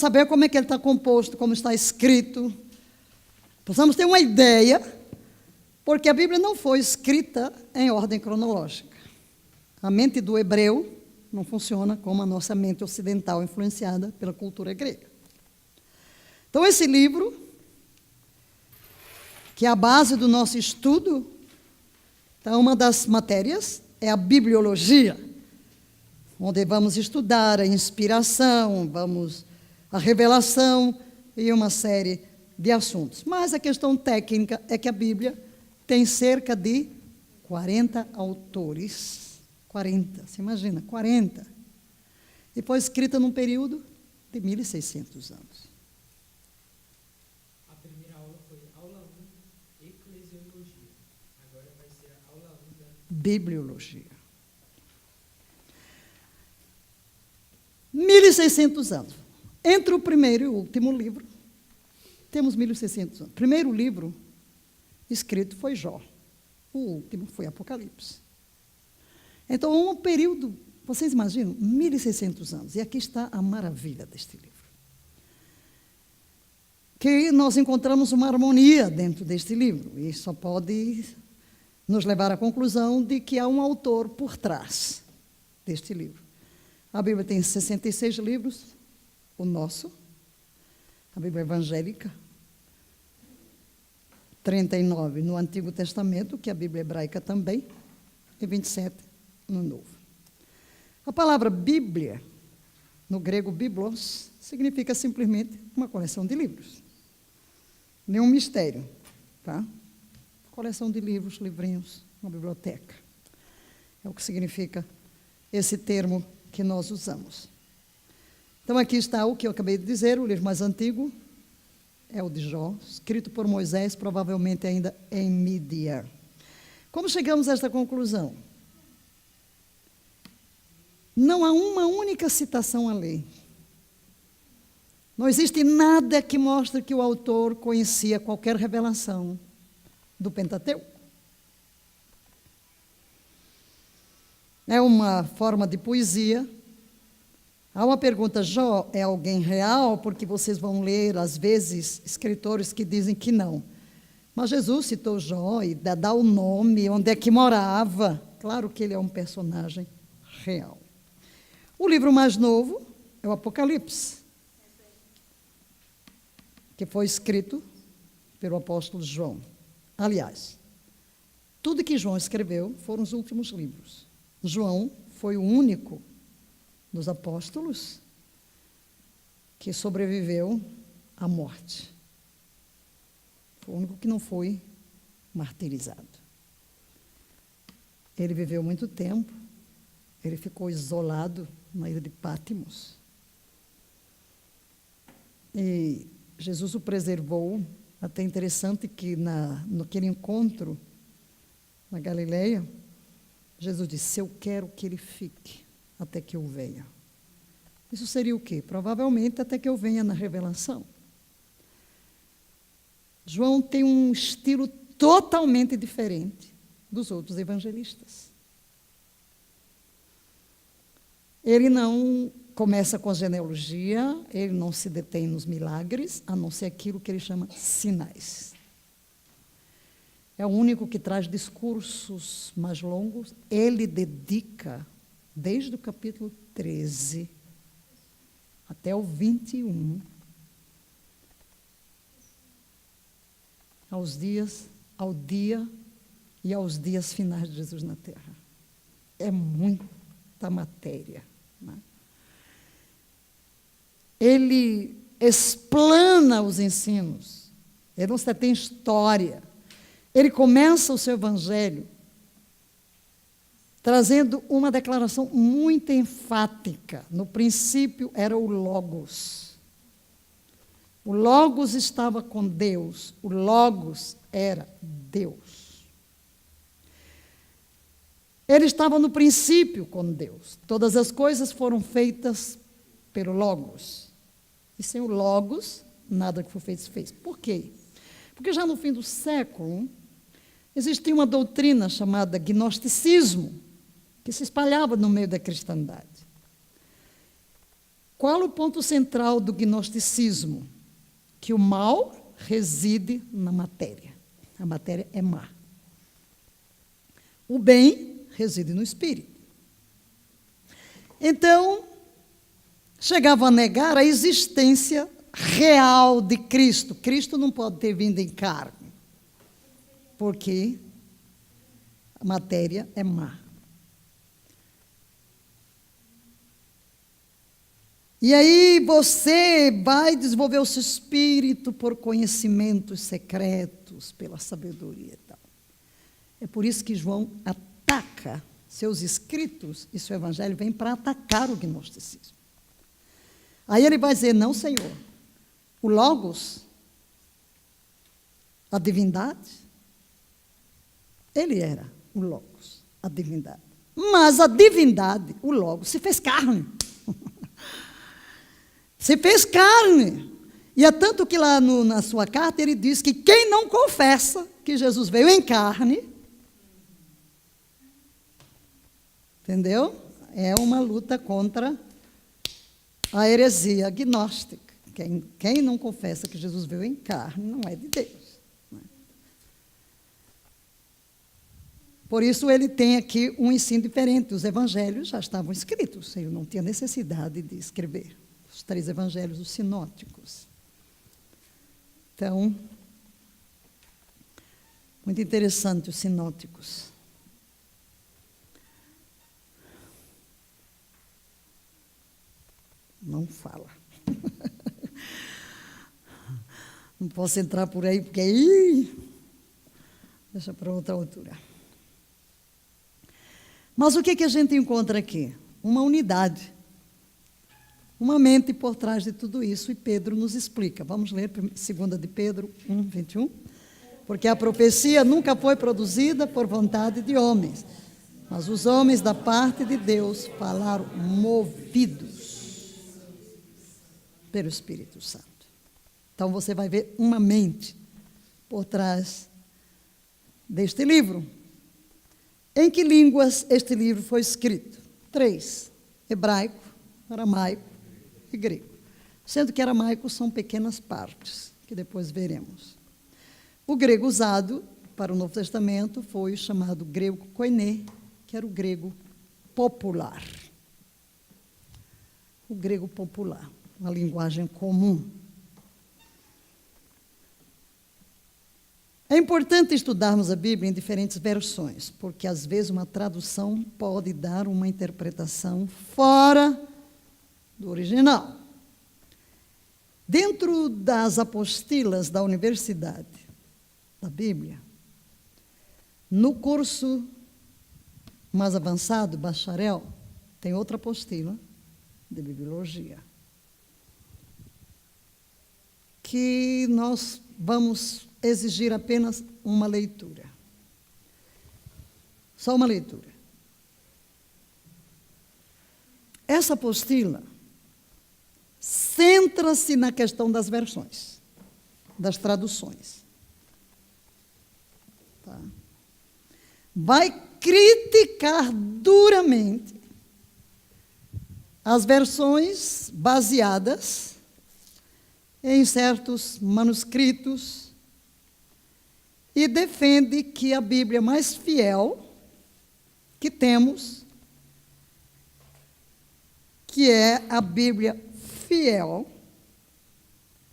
saber como é que ele está composto, como está escrito, possamos ter uma ideia, porque a Bíblia não foi escrita em ordem cronológica. A mente do hebreu não funciona como a nossa mente ocidental, influenciada pela cultura grega. Então, esse livro, que é a base do nosso estudo, então, uma das matérias é a bibliologia, onde vamos estudar a inspiração, a revelação e uma série de assuntos. Mas a questão técnica é que a Bíblia tem cerca de 40 autores. 40, você imagina, 40. E foi escrita num período de 1.600 anos. A primeira aula foi aula 1, eclesiologia. Agora vai ser a aula 1 da bibliologia. 1.600 anos. Entre o primeiro e o último livro, temos 1.600 anos. O primeiro livro escrito foi Jó. O último foi Apocalipse. Então, um período, vocês imaginam, 1.600 anos. E aqui está a maravilha deste livro. Que nós encontramos uma harmonia dentro deste livro. E só pode nos levar à conclusão de que há um autor por trás deste livro. A Bíblia tem 66 livros, o nosso, a Bíblia evangélica, 39 no Antigo Testamento, que é a Bíblia hebraica também, e 27 no Novo. A palavra Bíblia, no grego biblos, significa simplesmente uma coleção de livros. Nenhum mistério, tá? Coleção de livros, livrinhos, uma biblioteca. É o que significa esse termo que nós usamos. Então, aqui está o que eu acabei de dizer, o livro mais antigo é o de Jó, escrito por Moisés, provavelmente ainda em Mídia. Como chegamos a esta conclusão? Não há uma única citação à lei. Não existe nada que mostre que o autor conhecia qualquer revelação do Pentateuco. É uma forma de poesia. Há uma pergunta: Jó é alguém real? Porque vocês vão ler, às vezes, escritores que dizem que não. Mas Jesus citou Jó e dá o nome, onde é que morava. Claro que ele é um personagem real. O livro mais novo é o Apocalipse, que foi escrito pelo apóstolo João. Aliás, tudo que João escreveu foram os últimos livros. João foi o único dos apóstolos que sobreviveu à morte. Foi o único que não foi martirizado. Ele viveu muito tempo, ele ficou isolado na ilha de Pátimos. E Jesus o preservou. Até interessante que naquele encontro na Galileia, Jesus disse: eu quero que ele fique até que eu venha. Isso seria o quê? Provavelmente até que eu venha na revelação. João tem um estilo totalmente diferente dos outros evangelistas. Ele não começa com a genealogia, ele não se detém nos milagres, a não ser aquilo que ele chama sinais. É o único que traz discursos mais longos. Ele dedica, desde o capítulo 13 até o 21, ao dia e aos dias finais de Jesus na Terra. É muita matéria, né? Ele explana os ensinos, ele não se tem história. Ele começa o seu evangelho trazendo uma declaração muito enfática. No princípio era o Logos. O Logos estava com Deus, o Logos era Deus. Ele estava no princípio com Deus. Todas as coisas foram feitas pelo Logos. E sem o Logos, nada que foi feito se fez. Por quê? Porque já no fim do século, existia uma doutrina chamada gnosticismo, que se espalhava no meio da cristandade. Qual o ponto central do gnosticismo? Que o mal reside na matéria. A matéria é má. O bem reside no espírito. Então, chegavam a negar a existência real de Cristo. Cristo não pode ter vindo em carne, porque a matéria é má. E aí você vai desenvolver o seu espírito por conhecimentos secretos, pela sabedoria e tal. É por isso que João ataca seus escritos e seu evangelho vem para atacar o gnosticismo. Aí ele vai dizer, não, Senhor, o Logos, a divindade, ele era o Logos, a divindade. Mas a divindade, o Logos, se fez carne. Se fez carne. E é tanto que lá na sua carta ele diz que quem não confessa que Jesus veio em carne, entendeu? É uma luta contra a heresia gnóstica. Quem não confessa que Jesus veio em carne não é de Deus. Por isso ele tem aqui um ensino diferente. Os evangelhos já estavam escritos, ele não tinha necessidade de escrever. Os 3 evangelhos, os sinóticos. Então, muito interessante os sinóticos. Não fala. Não posso entrar por aí, porque aí deixa para outra altura. Mas o que a gente encontra aqui? Uma unidade. Uma mente por trás de tudo isso, e Pedro nos explica. Vamos ler 2 de Pedro 1, 21. Porque a profecia nunca foi produzida por vontade de homens, mas os homens da parte de Deus falaram movidos pelo Espírito Santo. Então você vai ver uma mente por trás deste livro. Em que línguas este livro foi escrito? 3. Hebraico, aramaico e grego. Sendo que aramaico são pequenas partes, que depois veremos. O grego usado para o Novo Testamento foi o chamado grego koiné, que era o grego popular. O grego popular, uma linguagem comum. É importante estudarmos a Bíblia em diferentes versões, porque às vezes uma tradução pode dar uma interpretação fora do original. Dentro das apostilas da Universidade da Bíblia, no curso mais avançado, bacharel, tem outra apostila de bibliologia, que nós vamos exigir apenas uma leitura. Só uma leitura. Essa apostila centra-se na questão das versões, das traduções. Tá? Vai criticar duramente as versões baseadas em certos manuscritos e defende que a Bíblia mais fiel que temos, que é a Bíblia fiel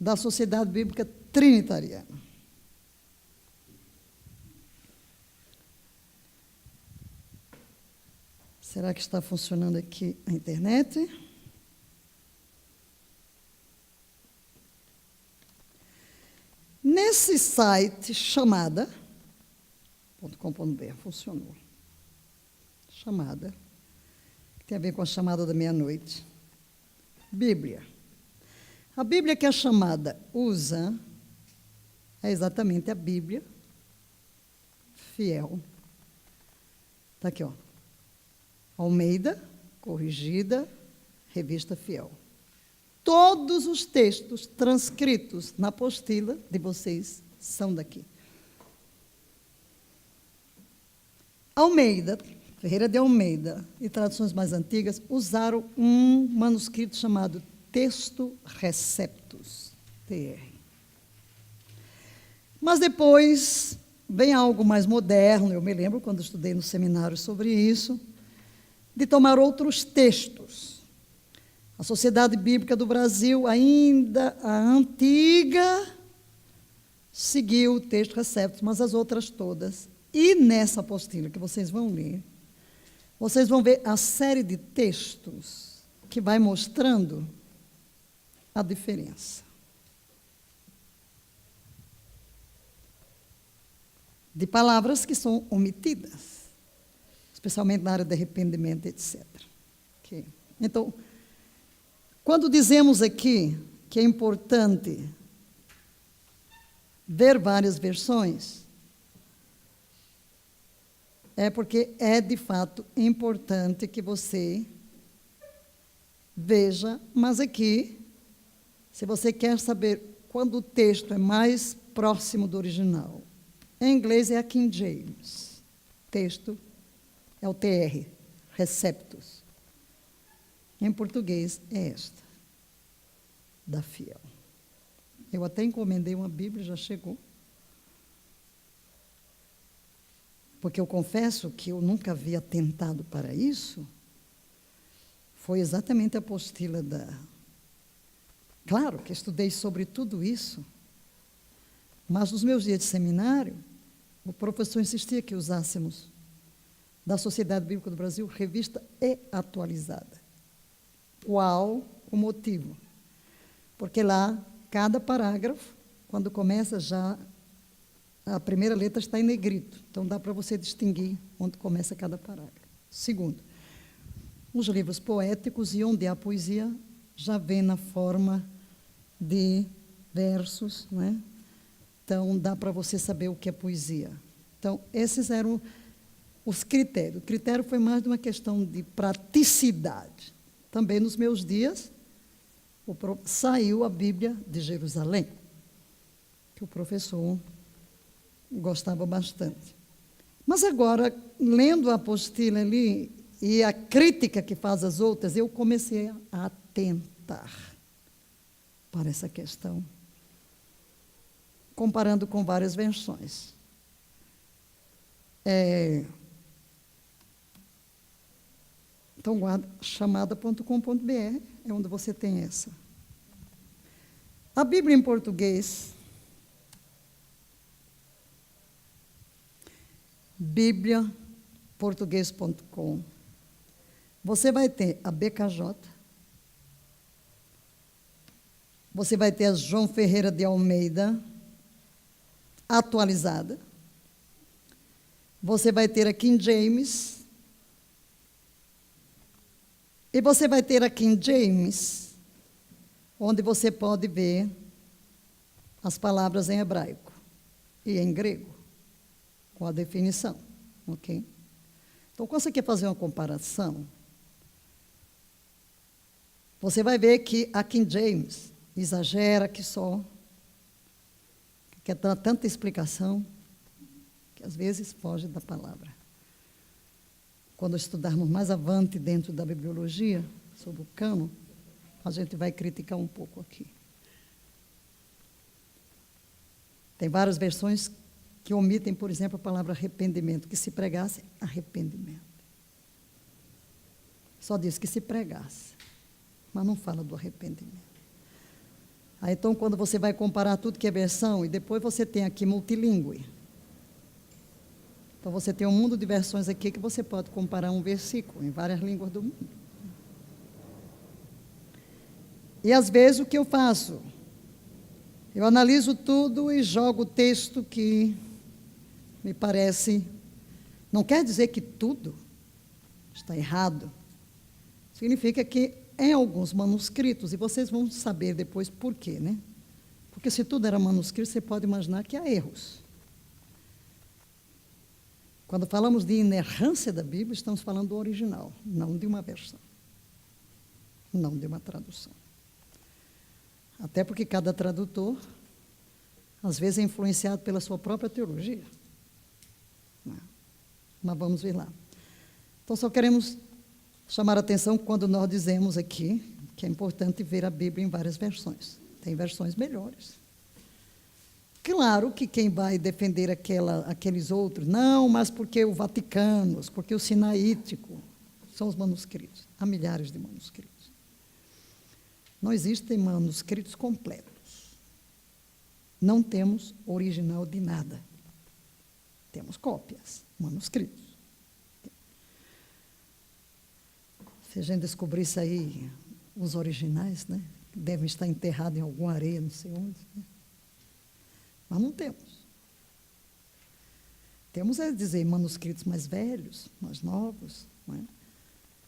da Sociedade Bíblica Trinitariana. Será que está funcionando aqui a internet? Nesse site, chamada.com.br, funcionou. Chamada, que tem a ver com a chamada da meia-noite. Bíblia. A Bíblia que a chamada usa é exatamente a Bíblia fiel. Está aqui, ó. Almeida, corrigida, revista fiel. Todos os textos transcritos na apostila de vocês são daqui. Almeida, Ferreira de Almeida e traduções mais antigas usaram um manuscrito chamado texto receptus, TR. Mas depois vem algo mais moderno, eu me lembro quando estudei no seminário sobre isso, de tomar outros textos. A Sociedade Bíblica do Brasil, ainda a antiga, seguiu o texto receptus, mas as outras todas. E nessa apostila que vocês vão ler, vocês vão ver a série de textos que vai mostrando a diferença. De palavras que são omitidas, especialmente na área de arrependimento, etc. Okay. Então, quando dizemos aqui que é importante ver várias versões, é porque é, de fato, importante que você veja, mas aqui, se você quer saber quando o texto é mais próximo do original, em inglês é a King James, texto é o TR, receptus. Em português é esta, da Fiel. Eu até encomendei uma Bíblia, já chegou. Porque eu confesso que eu nunca havia tentado para isso. Foi exatamente a apostila da... Claro que estudei sobre tudo isso, mas nos meus dias de seminário, o professor insistia que usássemos da Sociedade Bíblica do Brasil, revista e atualizada. Qual o motivo? Porque lá, cada parágrafo, quando começa já, a primeira letra está em negrito, então dá para você distinguir onde começa cada parágrafo. Segundo, os livros poéticos, e onde há poesia, já vem na forma de versos, não é? Então, dá para você saber o que é poesia. Então, esses eram os critérios. O critério foi mais de uma questão de praticidade. Também, nos meus dias, saiu a Bíblia de Jerusalém, que o professor gostava bastante. Mas agora, lendo a apostila ali, e a crítica que faz as outras, eu comecei a atentar para essa questão, comparando com várias versões. Então, guarda, chamada.com.br, é onde você tem essa. A Bíblia em português, bibliaportuguês.com, você vai ter a BKJ, você vai ter a João Ferreira de Almeida, atualizada. Você vai ter a King James. E você vai ter a King James, onde você pode ver as palavras em hebraico e em grego, com a definição. Ok? Então, quando você quer fazer uma comparação, você vai ver que a King James exagera que só, quer dar tanta explicação, que às vezes foge da palavra. Quando estudarmos mais avante dentro da bibliologia, sobre o cânon, a gente vai criticar um pouco aqui. Tem várias versões que omitem, por exemplo, a palavra arrependimento, que se pregasse arrependimento. Só diz que se pregasse, mas não fala do arrependimento. Aí, então, quando você vai comparar tudo que é versão, e depois você tem aqui multilingüe. Então, você tem um mundo de versões aqui que você pode comparar um versículo em várias línguas do mundo. E, às vezes, o que eu faço? Eu analiso tudo e jogo o texto que me parece... Não quer dizer que tudo está errado. Significa que em alguns manuscritos, e vocês vão saber depois por quê, né? Porque se tudo era manuscrito, você pode imaginar que há erros. Quando falamos de inerrância da Bíblia, estamos falando do original, não de uma versão, não de uma tradução. Até porque cada tradutor, às vezes, é influenciado pela sua própria teologia. Mas vamos ver lá. Então, só queremos chamar a atenção quando nós dizemos aqui que é importante ver a Bíblia em várias versões. Tem versões melhores. Claro que quem vai defender aqueles outros, não, mas porque o Vaticano, porque o Sinaítico, são os manuscritos. Há milhares de manuscritos. Não existem manuscritos completos. Não temos original de nada. Temos cópias, manuscritos. Se a gente descobrisse aí os originais, né, devem estar enterrados em alguma areia, não sei onde, né? Mas não temos. Temos, é dizer, manuscritos mais velhos, mais novos, né?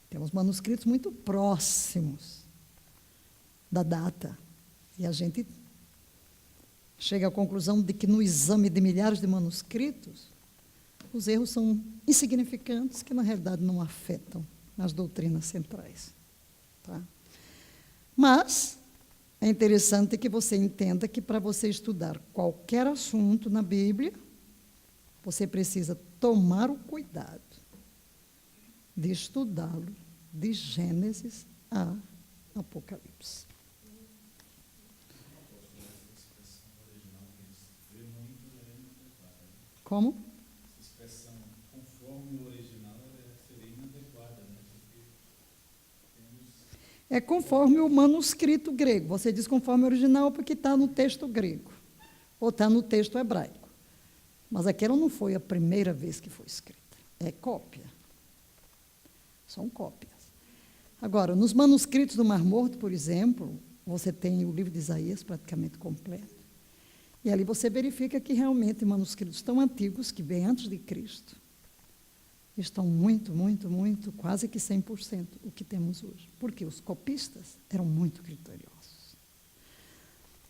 Temos manuscritos muito próximos da data. E a gente chega à conclusão de que no exame de milhares de manuscritos, os erros são insignificantes, que na realidade não afetam as doutrinas centrais. Tá? Mas é interessante que você entenda que para você estudar qualquer assunto na Bíblia, você precisa tomar o cuidado de estudá-lo de Gênesis a Apocalipse. Como? Essa expressão conforme o original seria inadequada, né? É conforme o manuscrito grego. Você diz conforme o original porque está no texto grego, ou está no texto hebraico. Mas aquela não foi a primeira vez que foi escrita. É cópia. São cópias. Agora, nos manuscritos do Mar Morto, por exemplo, você tem o livro de Isaías praticamente completo. E ali você verifica que realmente manuscritos tão antigos, que vêm antes de Cristo, estão muito, quase que 100% o que temos hoje. Porque os copistas eram muito criteriosos.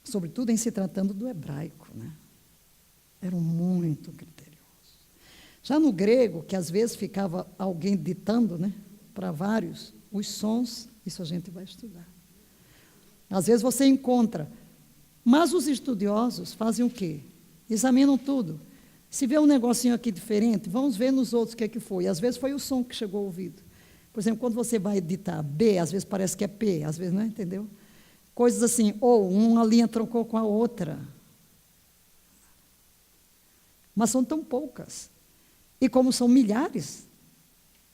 Sobretudo em se tratando do hebraico, né? Eram muito criteriosos. Já no grego, que às vezes ficava alguém ditando, né, para vários, os sons, isso a gente vai estudar. Às vezes você encontra, mas os estudiosos fazem o quê? Examinam tudo. Se vê um negocinho aqui diferente, vamos ver nos outros o que é que foi. Às vezes foi o som que chegou ao ouvido. Por exemplo, quando você vai editar B, às vezes parece que é P, às vezes não, entendeu? Coisas assim, ou uma linha trocou com a outra. Mas são tão poucas. E como são milhares,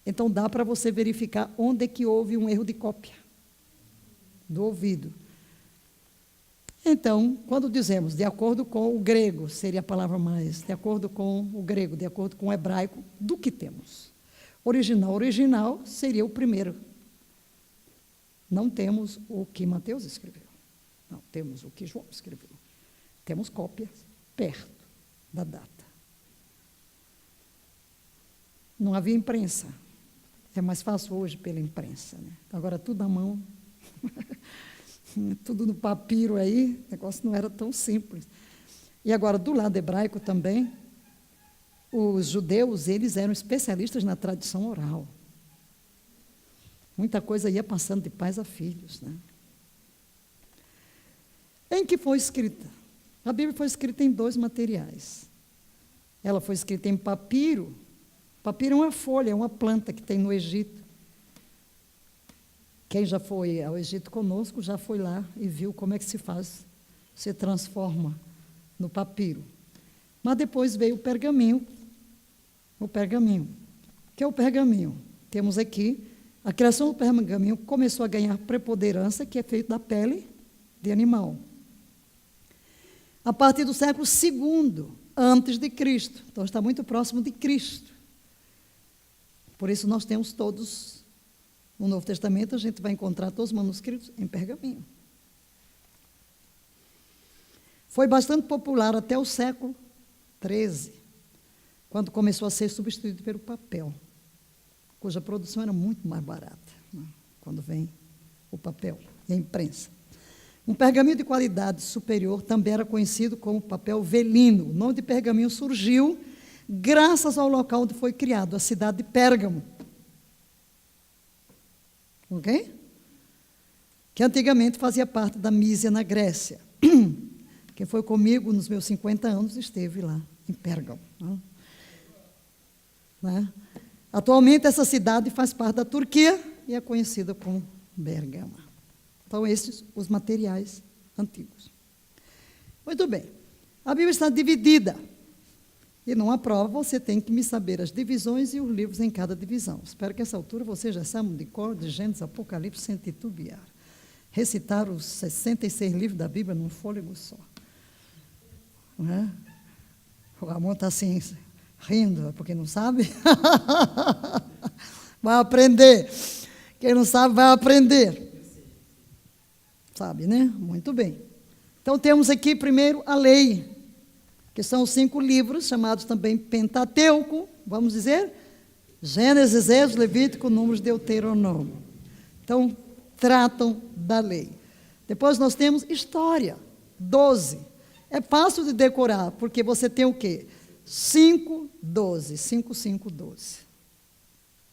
então dá para você verificar onde é que houve um erro de cópia do ouvido. Então, quando dizemos de acordo com o grego, seria a palavra mais, de acordo com o grego, de acordo com o hebraico, do que temos. Original seria o primeiro. Não temos o que Mateus escreveu. Não, temos o que João escreveu. Temos cópias perto da data. Não havia imprensa. É mais fácil hoje pela imprensa, né? Agora tudo à mão. Tudo no papiro aí, o negócio não era tão simples. E agora, do lado hebraico também, os judeus, eles eram especialistas na tradição oral. Muita coisa ia passando de pais a filhos, né? Em que foi escrita? A Bíblia foi escrita em 2 materiais. Ela foi escrita em papiro. Papiro é uma folha, é uma planta que tem no Egito. Quem já foi ao Egito conosco, já foi lá e viu como é que se faz, se transforma no papiro. Mas depois veio o pergaminho. O pergaminho. O que é o pergaminho? Temos aqui, a criação do pergaminho começou a ganhar preponderância, que é feito da pele de animal. A partir do século II, antes de Cristo. Então está muito próximo de Cristo. Por isso nós temos todos... No Novo Testamento, a gente vai encontrar todos os manuscritos em pergaminho. Foi bastante popular até o século XIII, quando começou a ser substituído pelo papel, cuja produção era muito mais barata, né, quando vem o papel e a imprensa. Um pergaminho de qualidade superior também era conhecido como papel velino. O nome de pergaminho surgiu graças ao local onde foi criado, a cidade de Pérgamo. Ok? Que antigamente fazia parte da Mísia, na Grécia. Quem foi comigo nos meus 50 anos esteve lá, em Pérgamo. Né? Atualmente, essa cidade faz parte da Turquia e é conhecida como Bergama. Então, esses os materiais antigos. Muito bem. A Bíblia está dividida. E numa prova, você tem que me saber as divisões e os livros em cada divisão. Espero que, a essa altura, você já saiba de cor, de Gênesis, Apocalipse, sem titubear. Recitar os 66 livros da Bíblia num fôlego só. Não é? O Ramon está assim, rindo, porque não sabe. Vai aprender. Quem não sabe, vai aprender. Sabe, né? Muito bem. Então, temos aqui, primeiro, a lei, que são os 5 livros, chamados também Pentateuco, vamos dizer, Gênesis, Êxodo, Levítico, Números, Deuteronômio. Então, tratam da lei. Depois nós temos história, 12. É fácil de decorar, porque você tem o quê? 5, 12. 5, 5, 12.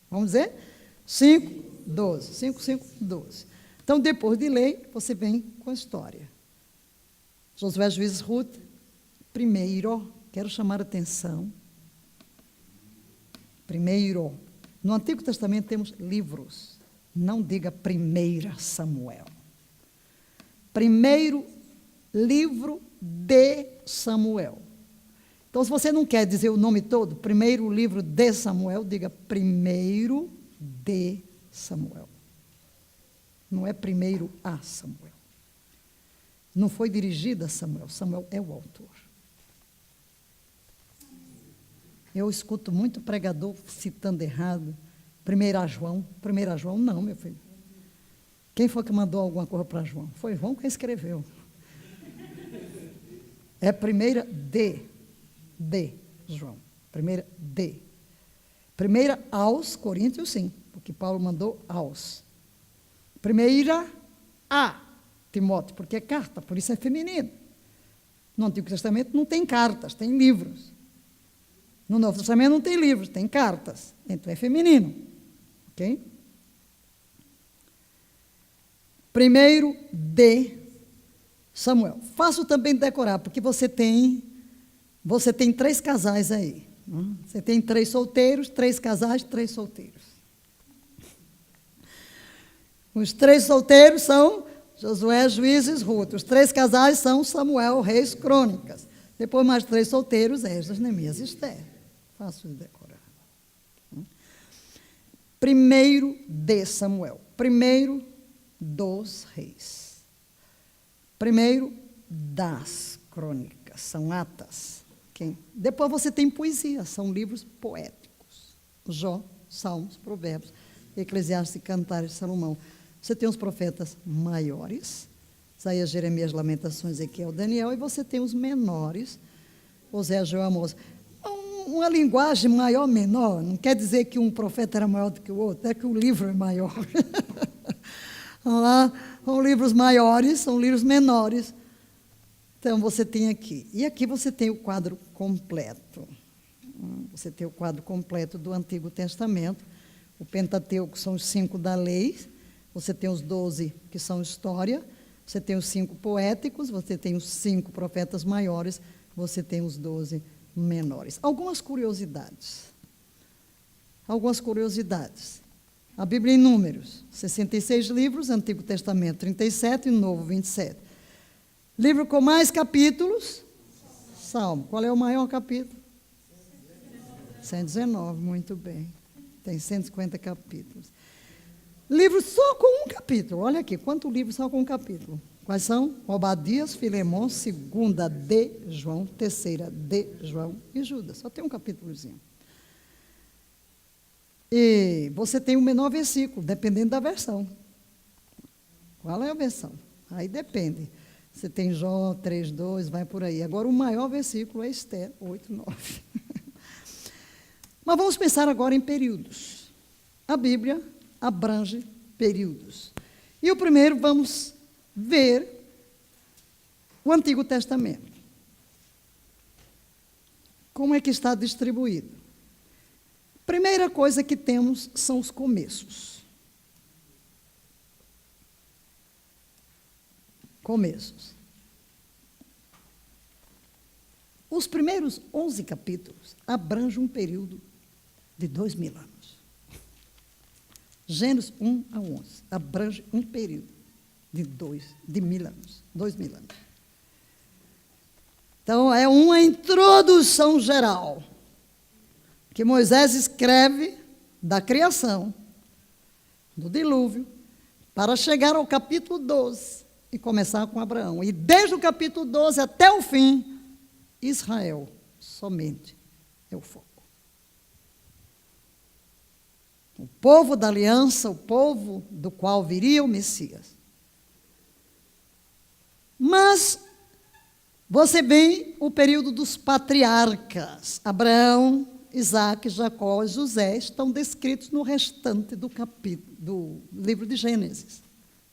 Vamos dizer? 5, 12. 5, 5, 12. Então, depois de lei, você vem com a história. Josué, Juízes, Ruth. Primeiro, quero chamar a atenção. Primeiro, no Antigo Testamento temos livros. Não diga 1 Samuel. Primeiro livro de Samuel. Então, se você não quer dizer o nome todo, primeiro livro de Samuel, diga primeiro de Samuel. Não é primeiro a Samuel. Não foi dirigido a Samuel. Samuel é o autor. Eu escuto muito pregador citando errado. 1 João. 1 João, não, meu filho. Quem foi que mandou alguma coisa para João? Foi João quem escreveu. É primeira de João. Primeira de. Primeira aos Coríntios, sim, porque Paulo mandou aos. Primeira a Timóteo, porque é carta, por isso é feminino. No Antigo Testamento não tem cartas, tem livros. No Novo Testamento não tem livros, tem cartas. Então é feminino. Ok? Primeiro de Samuel. Fácil também de decorar, porque você tem 3 casais aí. Você tem 3 solteiros, 3 casais, 3 solteiros. Os 3 solteiros são Josué, Juízes, Ruth. Os 3 casais são Samuel, Reis, Crônicas. Depois mais 3 solteiros, Esdras, Neemias e Esther. Fácil de decorar. Primeiro de Samuel. Primeiro dos reis. Primeiro das crônicas. São atas. Okay? Depois você tem poesia. São livros poéticos. Jó, Salmos, Provérbios, Eclesiastes, Cantares, Salomão. Você tem os profetas maiores. Isaías, Jeremias, Lamentações, Ezequiel, Daniel. E você tem os menores. Osés, Joel, Amós. Uma linguagem maior, menor, não quer dizer que um profeta era maior do que o outro, é que o livro é maior. São livros maiores, são livros menores. Então, você tem aqui. E aqui você tem o quadro completo. Você tem o quadro completo do Antigo Testamento. O Pentateuco são os 5 da lei. Você tem os 12 que são história. Você tem os 5 poéticos. Você tem os 5 profetas maiores. Você tem os 12 menores. Algumas curiosidades. A Bíblia em Números, 66 livros, Antigo Testamento 37 e Novo 27. Livro com mais capítulos, Salmo. Qual é o maior capítulo? 119, muito bem. Tem 150 capítulos. Livro só com um capítulo. Olha aqui, quanto livro só com um capítulo? Quais são? Obadias, Filemão, 2ª de João, 3ª de João e Judas. Só tem um capítulozinho. E você tem o menor versículo, dependendo da versão. Qual é a versão? Aí depende. Você tem Jó 3:2, vai por aí. Agora, o maior versículo é Esther 8:9. Mas vamos pensar agora em períodos. A Bíblia abrange períodos. E o primeiro, vamos ver o Antigo Testamento. Como é que está distribuído? Primeira coisa que temos são os começos. Começos. Os primeiros 11 capítulos abrangem um período de 2000 anos. Gênesis 1 a 11 abrange um período de 1000 anos, 2000 anos. Então, é uma introdução geral que Moisés escreve da criação, do dilúvio, para chegar ao capítulo 12 e começar com Abraão. E desde o capítulo 12 até o fim, Israel somente é o foco. O povo da aliança, o povo do qual viria o Messias. Mas você vê o período dos patriarcas. Abraão, Isaac, Jacó e José estão descritos no restante do livro de Gênesis,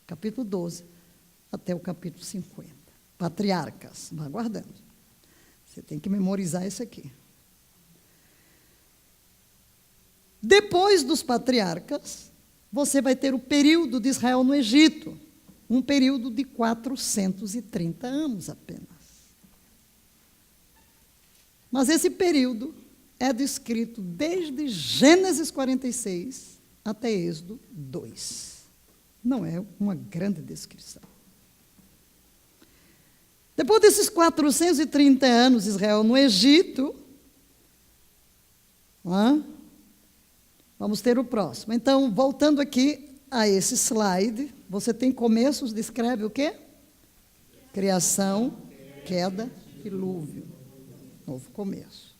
capítulo 12, até o capítulo 50. Patriarcas, vá guardando. Você tem que memorizar isso aqui. Depois dos patriarcas, você vai ter o período de Israel no Egito, um período de 430 anos apenas. Mas esse período é descrito desde Gênesis 46 até Êxodo 2. Não é uma grande descrição. Depois desses 430 anos, Israel no Egito, vamos ter o próximo. Então, voltando aqui a esse slide, você tem começos, descreve o quê? Criação, queda, dilúvio. Novo começo.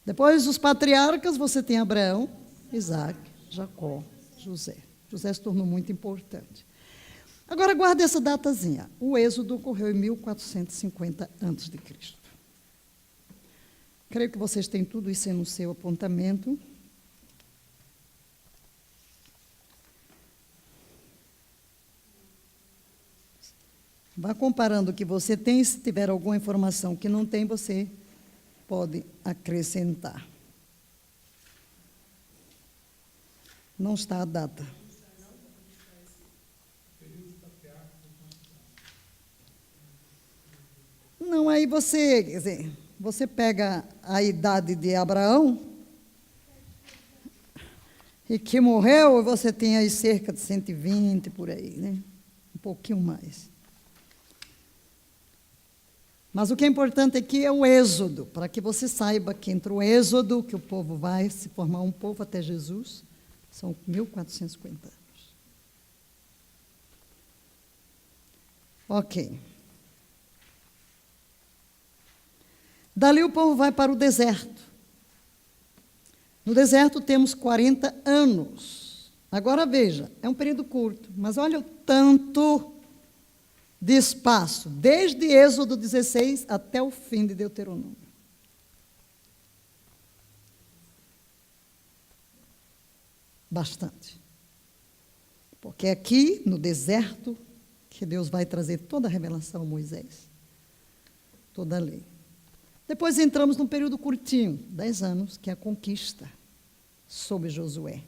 Depois dos patriarcas, você tem Abraão, Isaac, Jacó, José. José se tornou muito importante. Agora, guarde essa datazinha. O êxodo ocorreu em 1450 a.C. Creio que vocês têm tudo isso aí no seu apontamento. Vá comparando o que você tem, se tiver alguma informação que não tem, você pode acrescentar. Não está a data. Não, aí você, quer dizer, você pega a idade de Abraão, e que morreu, você tem aí cerca de 120 por aí, né? Um pouquinho mais. Mas o que é importante aqui é o êxodo, para que você saiba que entre o êxodo, que o povo vai se formar um povo até Jesus, são 1450 anos. Ok. Dali o povo vai para o deserto. No deserto temos 40 anos. Agora veja, é um período curto, mas olha o tanto de espaço, desde Êxodo 16 até o fim de Deuteronômio. Bastante. Porque é aqui, no deserto, que Deus vai trazer toda a revelação a Moisés, toda a lei. Depois entramos num período curtinho, 10 anos, que é a conquista sobre Josué.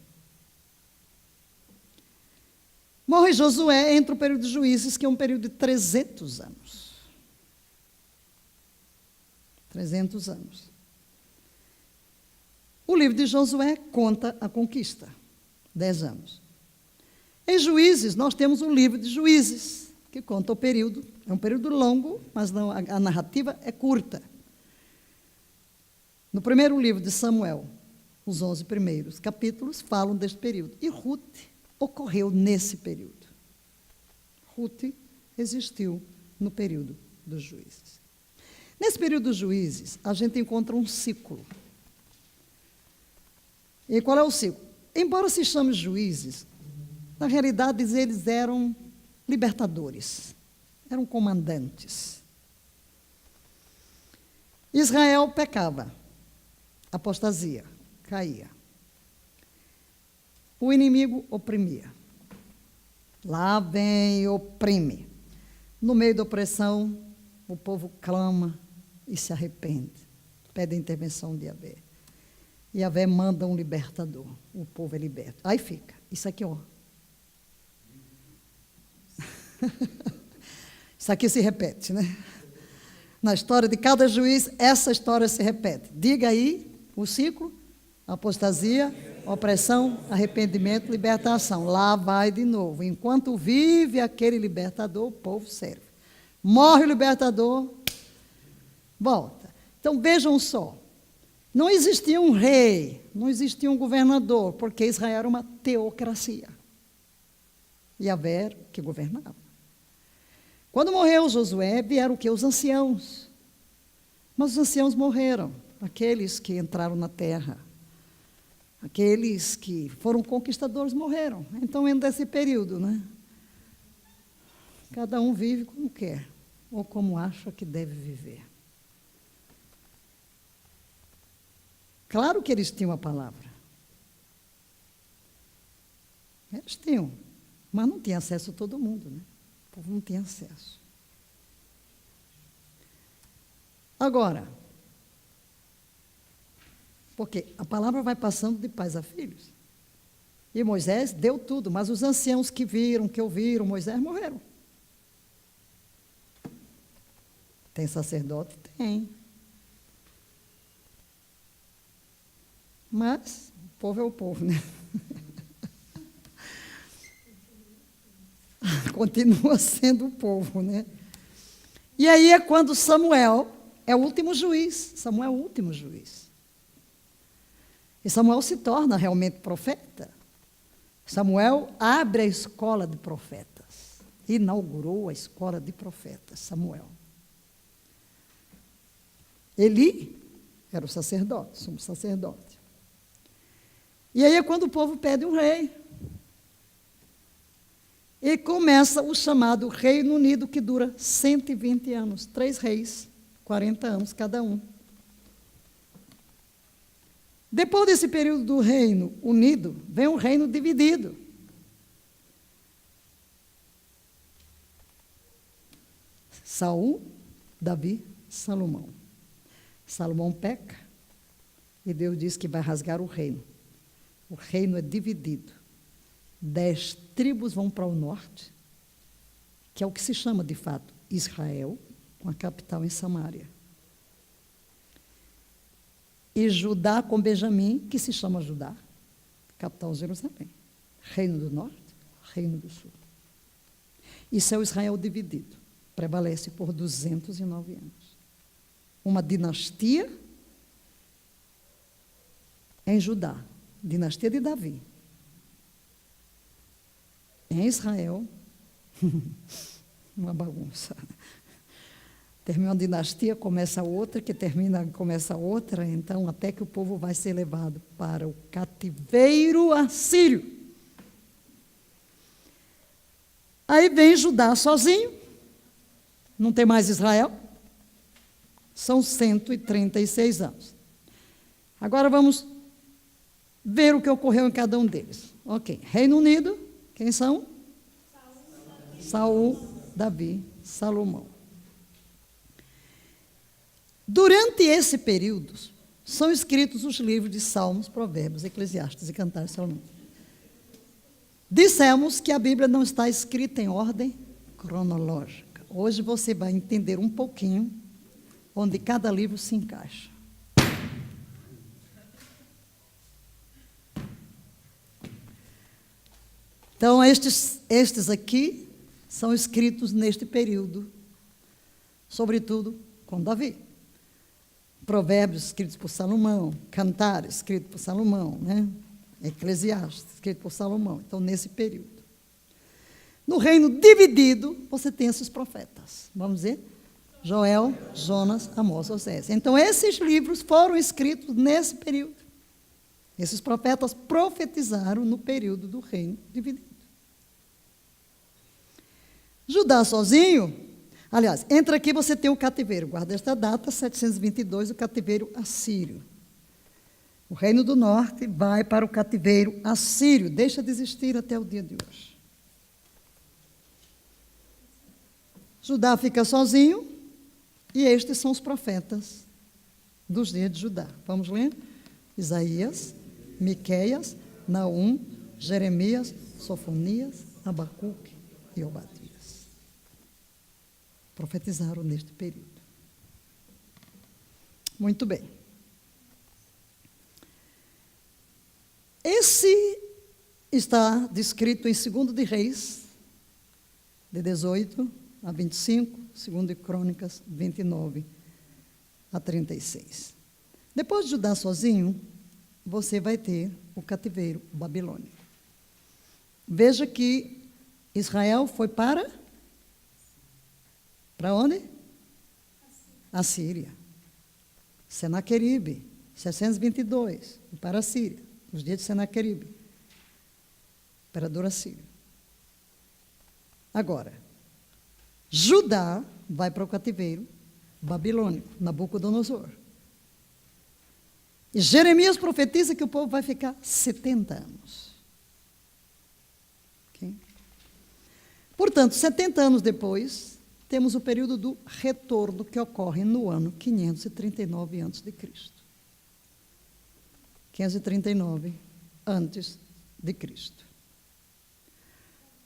Morre Josué, entra o período de Juízes, que é um período de 300 anos. 300 anos. O livro de Josué conta a conquista, 10 anos. Em Juízes, nós temos o livro de Juízes, que conta o período. É um período longo, mas não, a narrativa é curta. No primeiro livro de Samuel, os 11 primeiros capítulos falam deste período. E Ruth ocorreu nesse período. Ruth existiu no período dos Juízes. Nesse período dos Juízes, a gente encontra um ciclo. E qual é o ciclo? Embora se chame juízes, na realidade eles eram libertadores, eram comandantes. Israel pecava, apostasia, caía. O inimigo oprimia. Lá vem e oprime. No meio da opressão, o povo clama e se arrepende. Pede a intervenção de Yahvé. E Yahvé manda um libertador. O povo é liberto. Aí fica. Isso aqui, ó. Isso aqui se repete, né? Na história de cada juiz, essa história se repete. Diga aí o ciclo: apostasia, Opressão, arrependimento, libertação. Lá vai de novo. Enquanto vive aquele libertador, o povo serve. Morre o libertador, volta. Então vejam só. Não existia um rei, não existia um governador, porque Israel era uma teocracia. Yahvé era o que governava. Quando morreu Josué, vieram o quê? Os anciãos. Mas os anciãos morreram, aqueles que entraram na terra. Aqueles que foram conquistadores morreram. Então, entra esse período, né? Cada um vive como quer, ou como acha que deve viver. Claro que eles tinham a palavra. Eles tinham, mas não tinha acesso a todo mundo, né? O povo não tinha acesso. Agora, porque a palavra vai passando de pais a filhos. E Moisés deu tudo, mas os anciãos que viram, que ouviram Moisés, morreram. Tem sacerdote? Tem. Mas o povo é o povo, né? Continua sendo o povo, né? E aí é quando Samuel é o último juiz. Samuel é o último juiz. E Samuel se torna realmente profeta. Samuel abre a escola de profetas. Inaugurou a escola de profetas, Samuel. Eli era o sacerdote, sumo sacerdote. E aí é quando o povo pede um rei. E começa o chamado Reino Unido, que dura 120 anos. 3 reis, 40 anos cada um. Depois desse período do Reino Unido, vem um reino dividido. Saul, Davi, Salomão. Salomão peca e Deus diz que vai rasgar o reino. O reino é dividido. 10 tribos vão para o norte, que é o que se chama, de fato, Israel, com a capital em Samaria. E Judá com Benjamim, que se chama Judá, capital Jerusalém. Reino do norte, reino do sul. Isso é o Israel dividido. Prevalece por 209 anos. Uma dinastia em Judá, dinastia de Davi. Em Israel, uma bagunça. Termina uma dinastia, começa outra, que termina, começa outra, então até que o povo vai ser levado para o cativeiro assírio. Aí vem Judá sozinho, não tem mais Israel, são 136 anos. Agora vamos ver o que ocorreu em cada um deles. Ok, Reino Unido, quem são? Saul, Davi, Salomão. Durante esse período, são escritos os livros de Salmos, Provérbios, Eclesiastes e Cantares de Salomão. Dissemos que a Bíblia não está escrita em ordem cronológica. Hoje você vai entender um pouquinho onde cada livro se encaixa. Então, estes aqui são escritos neste período, sobretudo com Davi. Provérbios, escritos por Salomão, Cantares, escrito por Salomão, né? Eclesiastes, escrito por Salomão. Então, nesse período. No reino dividido, você tem esses profetas. Vamos ver? Joel, Jonas, Amós, Osés. Então, esses livros foram escritos nesse período. Esses profetas profetizaram no período do reino dividido. Judá sozinho, aliás, entra aqui, você tem o cativeiro. Guarda esta data, 722, o cativeiro assírio. O reino do norte vai para o cativeiro assírio. Deixa de existir até o dia de hoje. Judá fica sozinho, e estes são os profetas dos dias de Judá. Vamos ler? Isaías, Miqueias, Naum, Jeremias, Sofonias, Abacuque e Obadias. Profetizaram neste período. Muito bem. Esse está descrito em 2 de Reis, de 18 a 25, 2 de Crônicas, 29 a 36. Depois de Judá sozinho, você vai ter o cativeiro babilônico. Veja que Israel foi para onde? Assíria. Senaqueribe, 722, para a Síria, nos dias de Senaqueribe, imperador assírio. Agora, Judá vai para o cativeiro babilônico, Nabucodonosor. E Jeremias profetiza que o povo vai ficar 70 anos. Okay? Portanto, 70 anos depois, temos o período do retorno, que ocorre no ano 539 a.C. 539 a.C.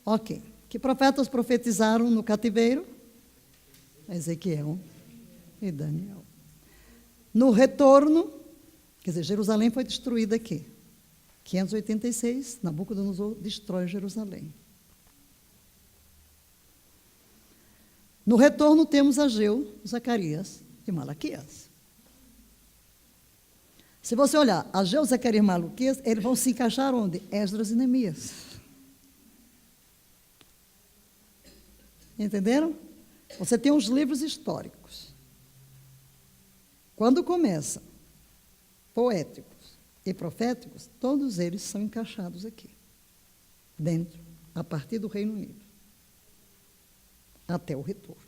Ok. Que profetas profetizaram no cativeiro? Ezequiel e Daniel. No retorno, quer dizer, Jerusalém foi destruída aqui. 586, Nabucodonosor destrói Jerusalém. No retorno temos Ageu, Zacarias e Malaquias. Se você olhar Ageu, Zacarias e Malaquias, eles vão se encaixar onde? Esdras e Neemias. Entenderam? Você tem os livros históricos. Quando começam poéticos e proféticos, todos eles são encaixados aqui, dentro, a partir do Reino Unido, até o retorno.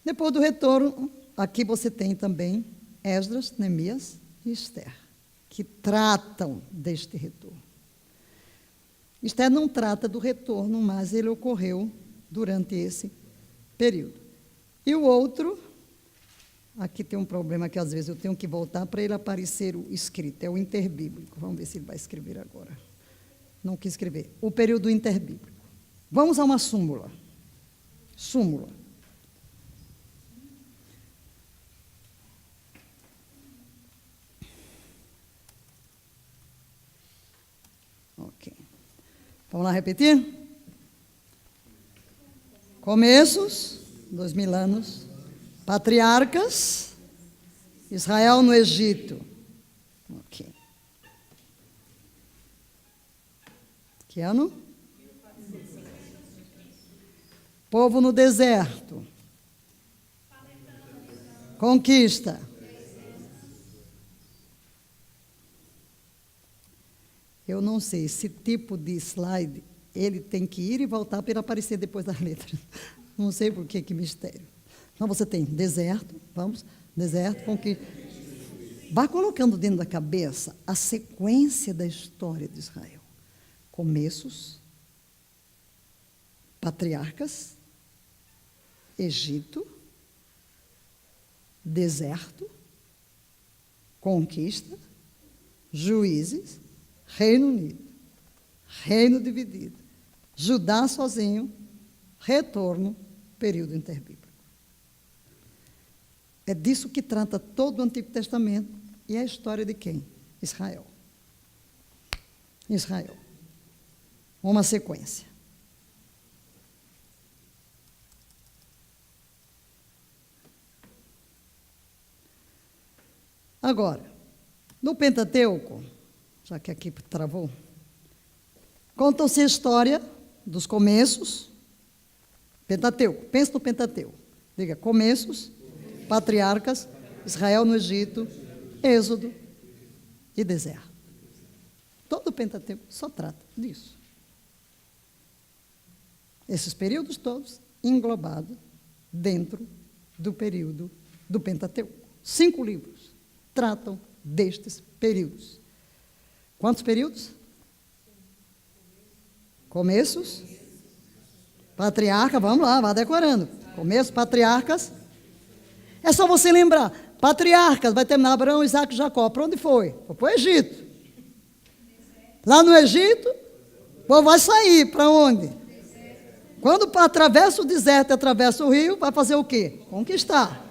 Depois do retorno, aqui você tem também Esdras, Neemias e Esther, que tratam deste retorno. Esther não trata do retorno, mas ele ocorreu durante esse período. E o outro, aqui tem um problema que às vezes eu tenho que voltar para ele aparecer o escrito, é o interbíblico. Vamos ver se ele vai escrever agora. Não quis escrever. O período interbíblico. Vamos a uma súmula. Súmula. Ok. Vamos lá repetir? Começos, 2000 anos. Patriarcas, Israel no Egito. Ok. Que ano? Povo no deserto. Conquista. Eu não sei, esse tipo de slide, ele tem que ir e voltar para ele aparecer depois das letras. Não sei por que mistério. Então, você tem deserto, vamos, deserto, conquista. Vá colocando dentro da cabeça a sequência da história de Israel. Começos, patriarcas, Egito, deserto, conquista, juízes, Reino Unido, reino dividido, Judá sozinho, retorno, período interbíblico. É disso que trata todo o Antigo Testamento e a história de quem? Israel. Israel. Uma sequência. Agora, no Pentateuco, já que aqui travou, conta-se a história dos começos. Pentateuco, pense no Pentateuco. Diga, começos, patriarcas, Israel no Egito, Êxodo e deserto. Todo o Pentateuco só trata disso. Esses períodos todos englobados dentro do período do Pentateuco. 5 livros tratam destes períodos. Quantos períodos? Começos. Patriarca, vamos lá, vá decorando. Começos, patriarcas. É só você lembrar. Patriarcas, vai terminar Abraão, Isaac e Jacó. Para onde foi? Foi para o Egito. Lá no Egito, o povo vai sair. Para onde? Quando atravessa o deserto, atravessa o rio, vai fazer o quê? Conquistar.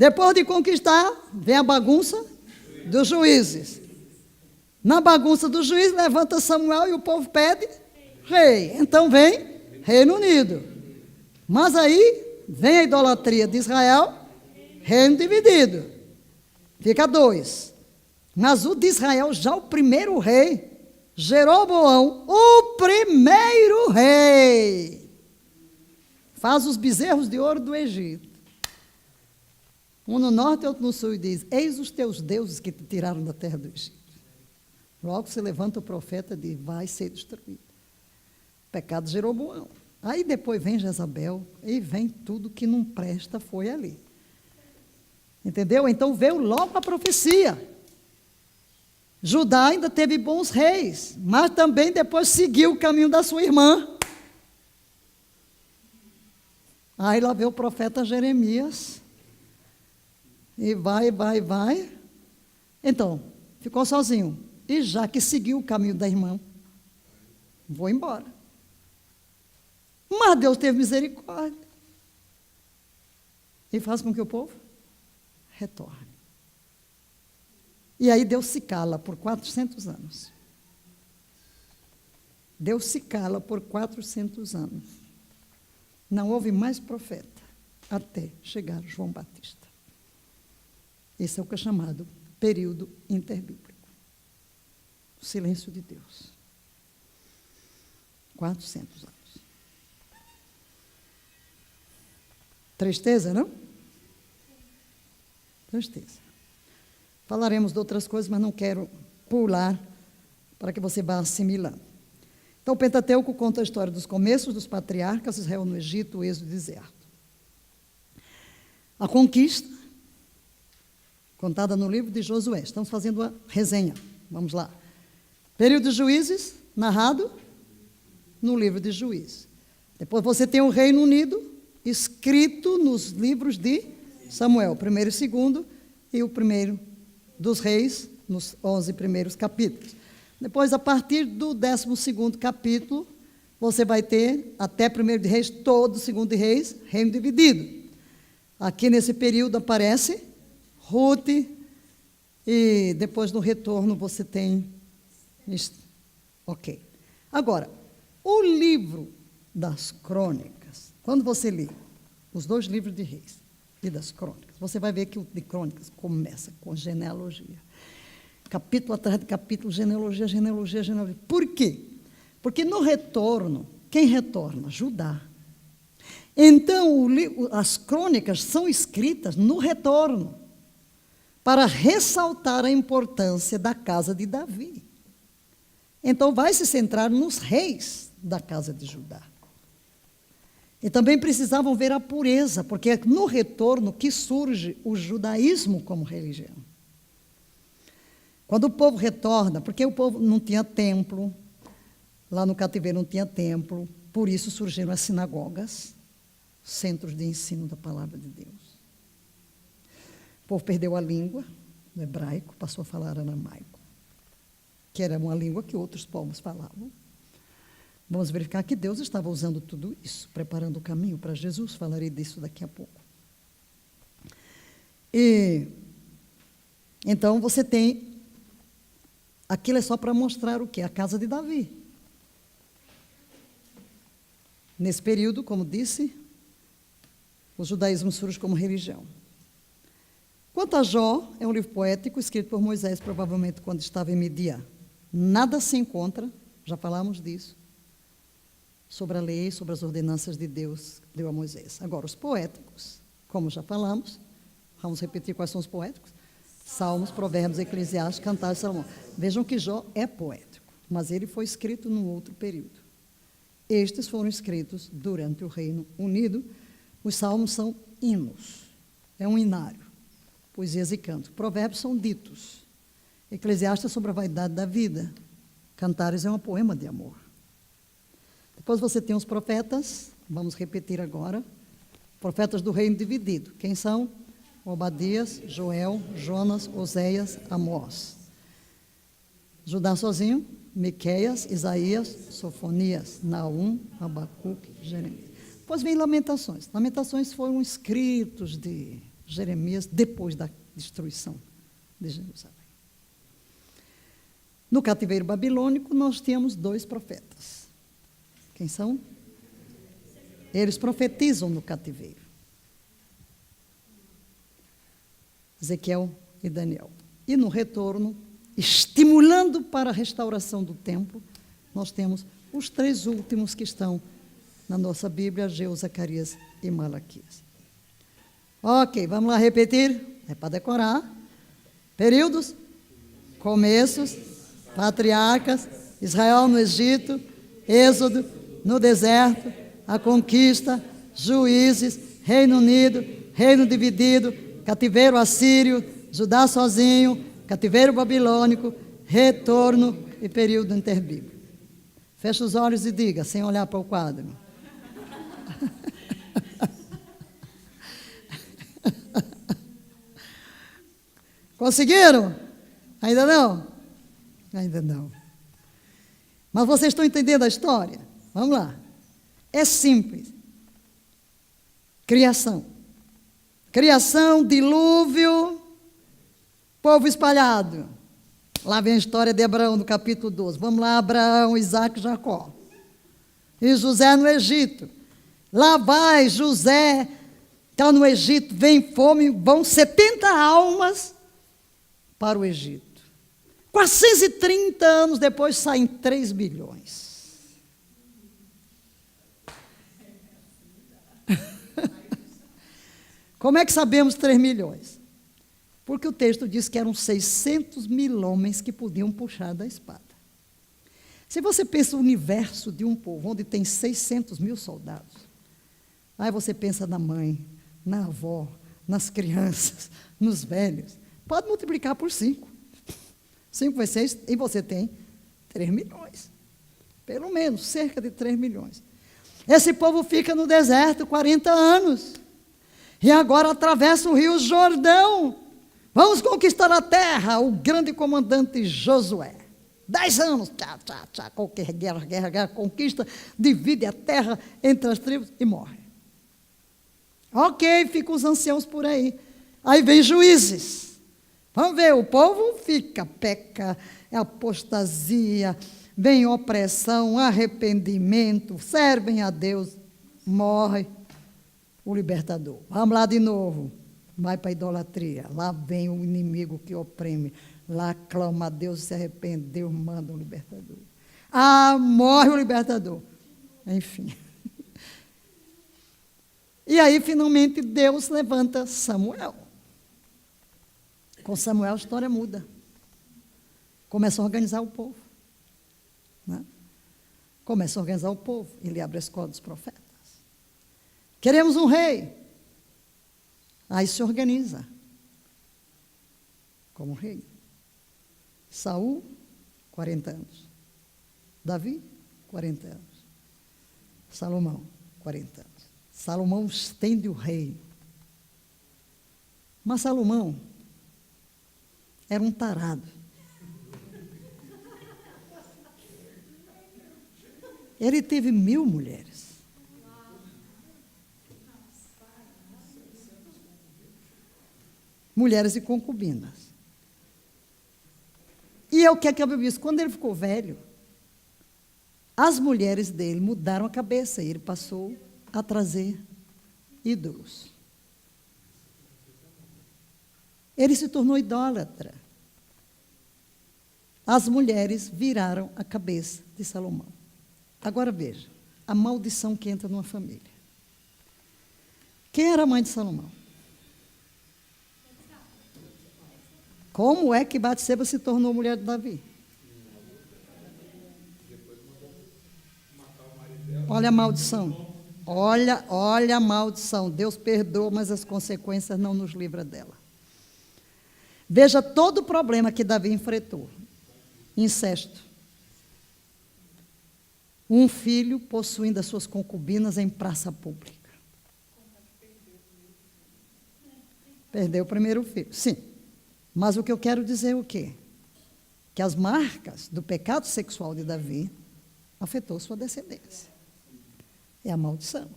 Depois de conquistar, vem a bagunça dos juízes. Na bagunça dos juízes, levanta Samuel e o povo pede rei. Então vem Reino Unido. Mas aí vem a idolatria de Israel, reino dividido. Fica 2. Mas o de Israel, já o primeiro rei, Jeroboão, o primeiro rei, faz os bezerros de ouro do Egito. Um no norte e outro no sul, e diz: eis os teus deuses que te tiraram da terra do Egito. Logo se levanta o profeta e diz: vai ser destruído. Pecado de Jeroboão. Aí depois vem Jezabel e vem tudo que não presta, foi ali. Entendeu? Então veio logo a profecia. Judá ainda teve bons reis, mas também depois seguiu o caminho da sua irmã. Aí lá veio o profeta Jeremias. E vai. Então, ficou sozinho. E já que seguiu o caminho da irmã, vou embora. Mas Deus teve misericórdia. E faz com que o povo retorne. E aí Deus se cala por 400 anos. Deus se cala por 400 anos. Não houve mais profeta até chegar João Batista. Esse é o que é chamado período interbíblico. O silêncio de Deus. 400 anos. Tristeza, não? Tristeza. Falaremos de outras coisas, mas não quero pular para que você vá assimilando. Então, o Pentateuco conta a história dos começos dos patriarcas, Israel no Egito, o êxodo do deserto. A conquista, contada no livro de Josué. Estamos fazendo a resenha. Vamos lá. Período de Juízes, narrado no livro de Juízes. Depois você tem o Reino Unido, escrito nos livros de Samuel, primeiro e segundo, e o primeiro dos reis, nos 11 primeiros capítulos. Depois, a partir do 12º capítulo, você vai ter, até primeiro de reis, todo segundo de reis, reino dividido. Aqui nesse período aparece Ruth, e depois no retorno você tem... Ok. Agora, o livro das crônicas, quando você lê os 2 livros de reis e das crônicas, você vai ver que o de crônicas começa com genealogia. Capítulo atrás de capítulo, genealogia. Por quê? Porque no retorno, quem retorna? Judá. Então, as crônicas são escritas no retorno, para ressaltar a importância da casa de Davi. Então, vai se centrar nos reis da casa de Judá. E também precisavam ver a pureza, porque é no retorno que surge o judaísmo como religião. Quando o povo retorna, porque o povo não tinha templo, lá no cativeiro não tinha templo, por isso surgiram as sinagogas, centros de ensino da palavra de Deus. O povo perdeu a língua, o hebraico, passou a falar aramaico, que era uma língua que outros povos falavam. Vamos verificar que Deus estava usando tudo isso, preparando o caminho para Jesus. Falarei disso daqui a pouco. E então você tem... Aquilo é só para mostrar o quê? A casa de Davi. Nesse período, como disse, o judaísmo surge como religião. Quanto a Jó, é um livro poético escrito por Moisés, provavelmente quando estava em Midian. Nada se encontra, já falamos disso, sobre a lei, sobre as ordenanças de Deus que deu a Moisés. Agora, os poéticos, como já falamos, vamos repetir quais são os poéticos? Salmos, Provérbios, Eclesiastes, Cantares, Salomão. Vejam que Jó é poético, mas ele foi escrito num outro período. Estes foram escritos durante o Reino Unido. Os salmos são hinos, é um hinário, poesias e cantos. Provérbios são ditos. Eclesiastes é sobre a vaidade da vida. Cantares é um poema de amor. Depois você tem os profetas, vamos repetir agora, profetas do reino dividido. Quem são? Obadias, Joel, Jonas, Oséias, Amós. Judá sozinho, Miqueias, Isaías, Sofonias, Naum, Abacuque, Jeremias. Depois vem Lamentações. Lamentações foram escritos de Jeremias, depois da destruição de Jerusalém. No cativeiro babilônico, nós tínhamos 2 profetas. Quem são? Eles profetizam no cativeiro. Ezequiel e Daniel. E no retorno, estimulando para a restauração do templo, nós temos os 3 últimos que estão na nossa Bíblia, Ageu, Zacarias e Malaquias. Ok, vamos lá repetir? É para decorar. Períodos, começos, patriarcas, Israel no Egito, Êxodo, no deserto, a conquista, juízes, Reino Unido, reino dividido, cativeiro assírio, Judá sozinho, cativeiro babilônico, retorno e período interbíblico. Feche os olhos e diga, sem olhar para o quadro. Conseguiram? Ainda não? Ainda não. Mas vocês estão entendendo a história? Vamos lá. É simples. Criação. Criação, dilúvio, povo espalhado. Lá vem a história de Abraão, no capítulo 12. Vamos lá, Abraão, Isaac e Jacó. E José no Egito. Lá vai José, está no Egito, vem fome, vão 70 almas para o Egito. 430 anos depois saem 3 bilhões. Como é que sabemos 3 milhões? Porque o texto diz que eram 600 mil homens que podiam puxar da espada. Se você pensa o universo de um povo, onde tem 600 mil soldados, aí você pensa na mãe, na avó, nas crianças, nos velhos, pode multiplicar por 5. 5 vezes 6, e você tem 3 milhões. Pelo menos, cerca de 3 milhões. Esse povo fica no deserto 40 anos. E agora atravessa o rio Jordão. Vamos conquistar a terra. O grande comandante Josué. 10 anos. Qualquer guerra, conquista. Divide a terra entre as tribos e morre. Ok, ficam os anciãos por aí. Aí vem juízes. Vamos ver, o povo fica, peca, apostasia, vem opressão, arrependimento, servem a Deus, morre o libertador. Vamos lá de novo, vai para a idolatria, lá vem o inimigo que oprime, lá clama a Deus, se arrepende, Deus manda o libertador. Ah, morre o libertador. Enfim. E aí, finalmente, Deus levanta Samuel. Com Samuel, a história muda. Começa a organizar o povo. Né? Começa a organizar o povo. Ele abre a escola dos profetas. Queremos um rei. Aí se organiza. Como rei. Saul, 40 anos. Davi, 40 anos. Salomão, 40 anos. Salomão estende o reino. Mas Salomão era um tarado. Ele teve 1000 mulheres. Mulheres e concubinas. E é o que a Bíblia diz, quando ele ficou velho, as mulheres dele mudaram a cabeça e ele passou a trazer ídolos. Ele se tornou idólatra. As mulheres viraram a cabeça de Salomão. Agora veja, a maldição que entra numa família. Quem era a mãe de Salomão? Como é que Batseba se tornou mulher de Davi? Olha a maldição. Olha a maldição. Deus perdoa, mas as consequências não nos livra dela. Veja todo o problema que Davi enfrentou. Incesto. Um filho possuindo as suas concubinas em praça pública. Perdeu o primeiro filho, sim. Mas o que eu quero dizer é o quê? Que as marcas do pecado sexual de Davi afetou sua descendência. É a maldição.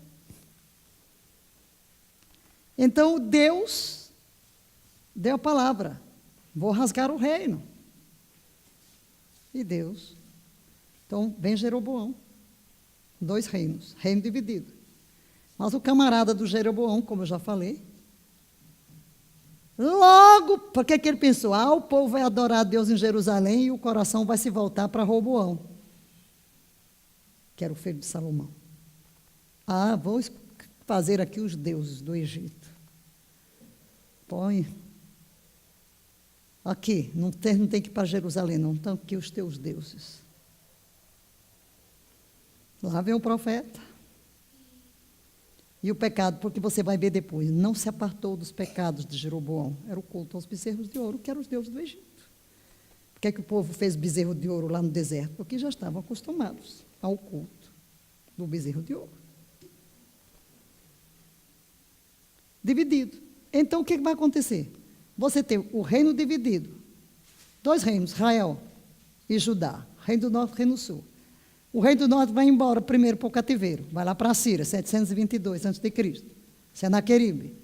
Então, Deus deu a palavra: vou rasgar o reino. E Deus. Então, vem Jeroboão. 2 reinos, reino dividido. Mas o camarada do Jeroboão, como eu já falei, logo, porque que ele pensou? O povo vai adorar a Deus em Jerusalém e o coração vai se voltar para Roboão, que era o filho de Salomão. Vou fazer aqui os deuses do Egito. Põe. Aqui, não tem que ir para Jerusalém, não. Estão aqui os teus deuses. Lá vem o profeta. E o pecado, porque você vai ver depois, não se apartou dos pecados de Jeroboão. Era o culto aos bezerros de ouro, que eram os deuses do Egito. Por que é que o povo fez bezerro de ouro lá no deserto? Porque já estavam acostumados ao culto do bezerro de ouro. Dividido. Então, o que vai acontecer? Você tem o reino dividido. 2 reinos, Israel e Judá. Reino do Norte e Reino do Sul. O reino do Norte vai embora primeiro para o cativeiro. Vai lá para a Síria, 722 a.C. Senaqueribe.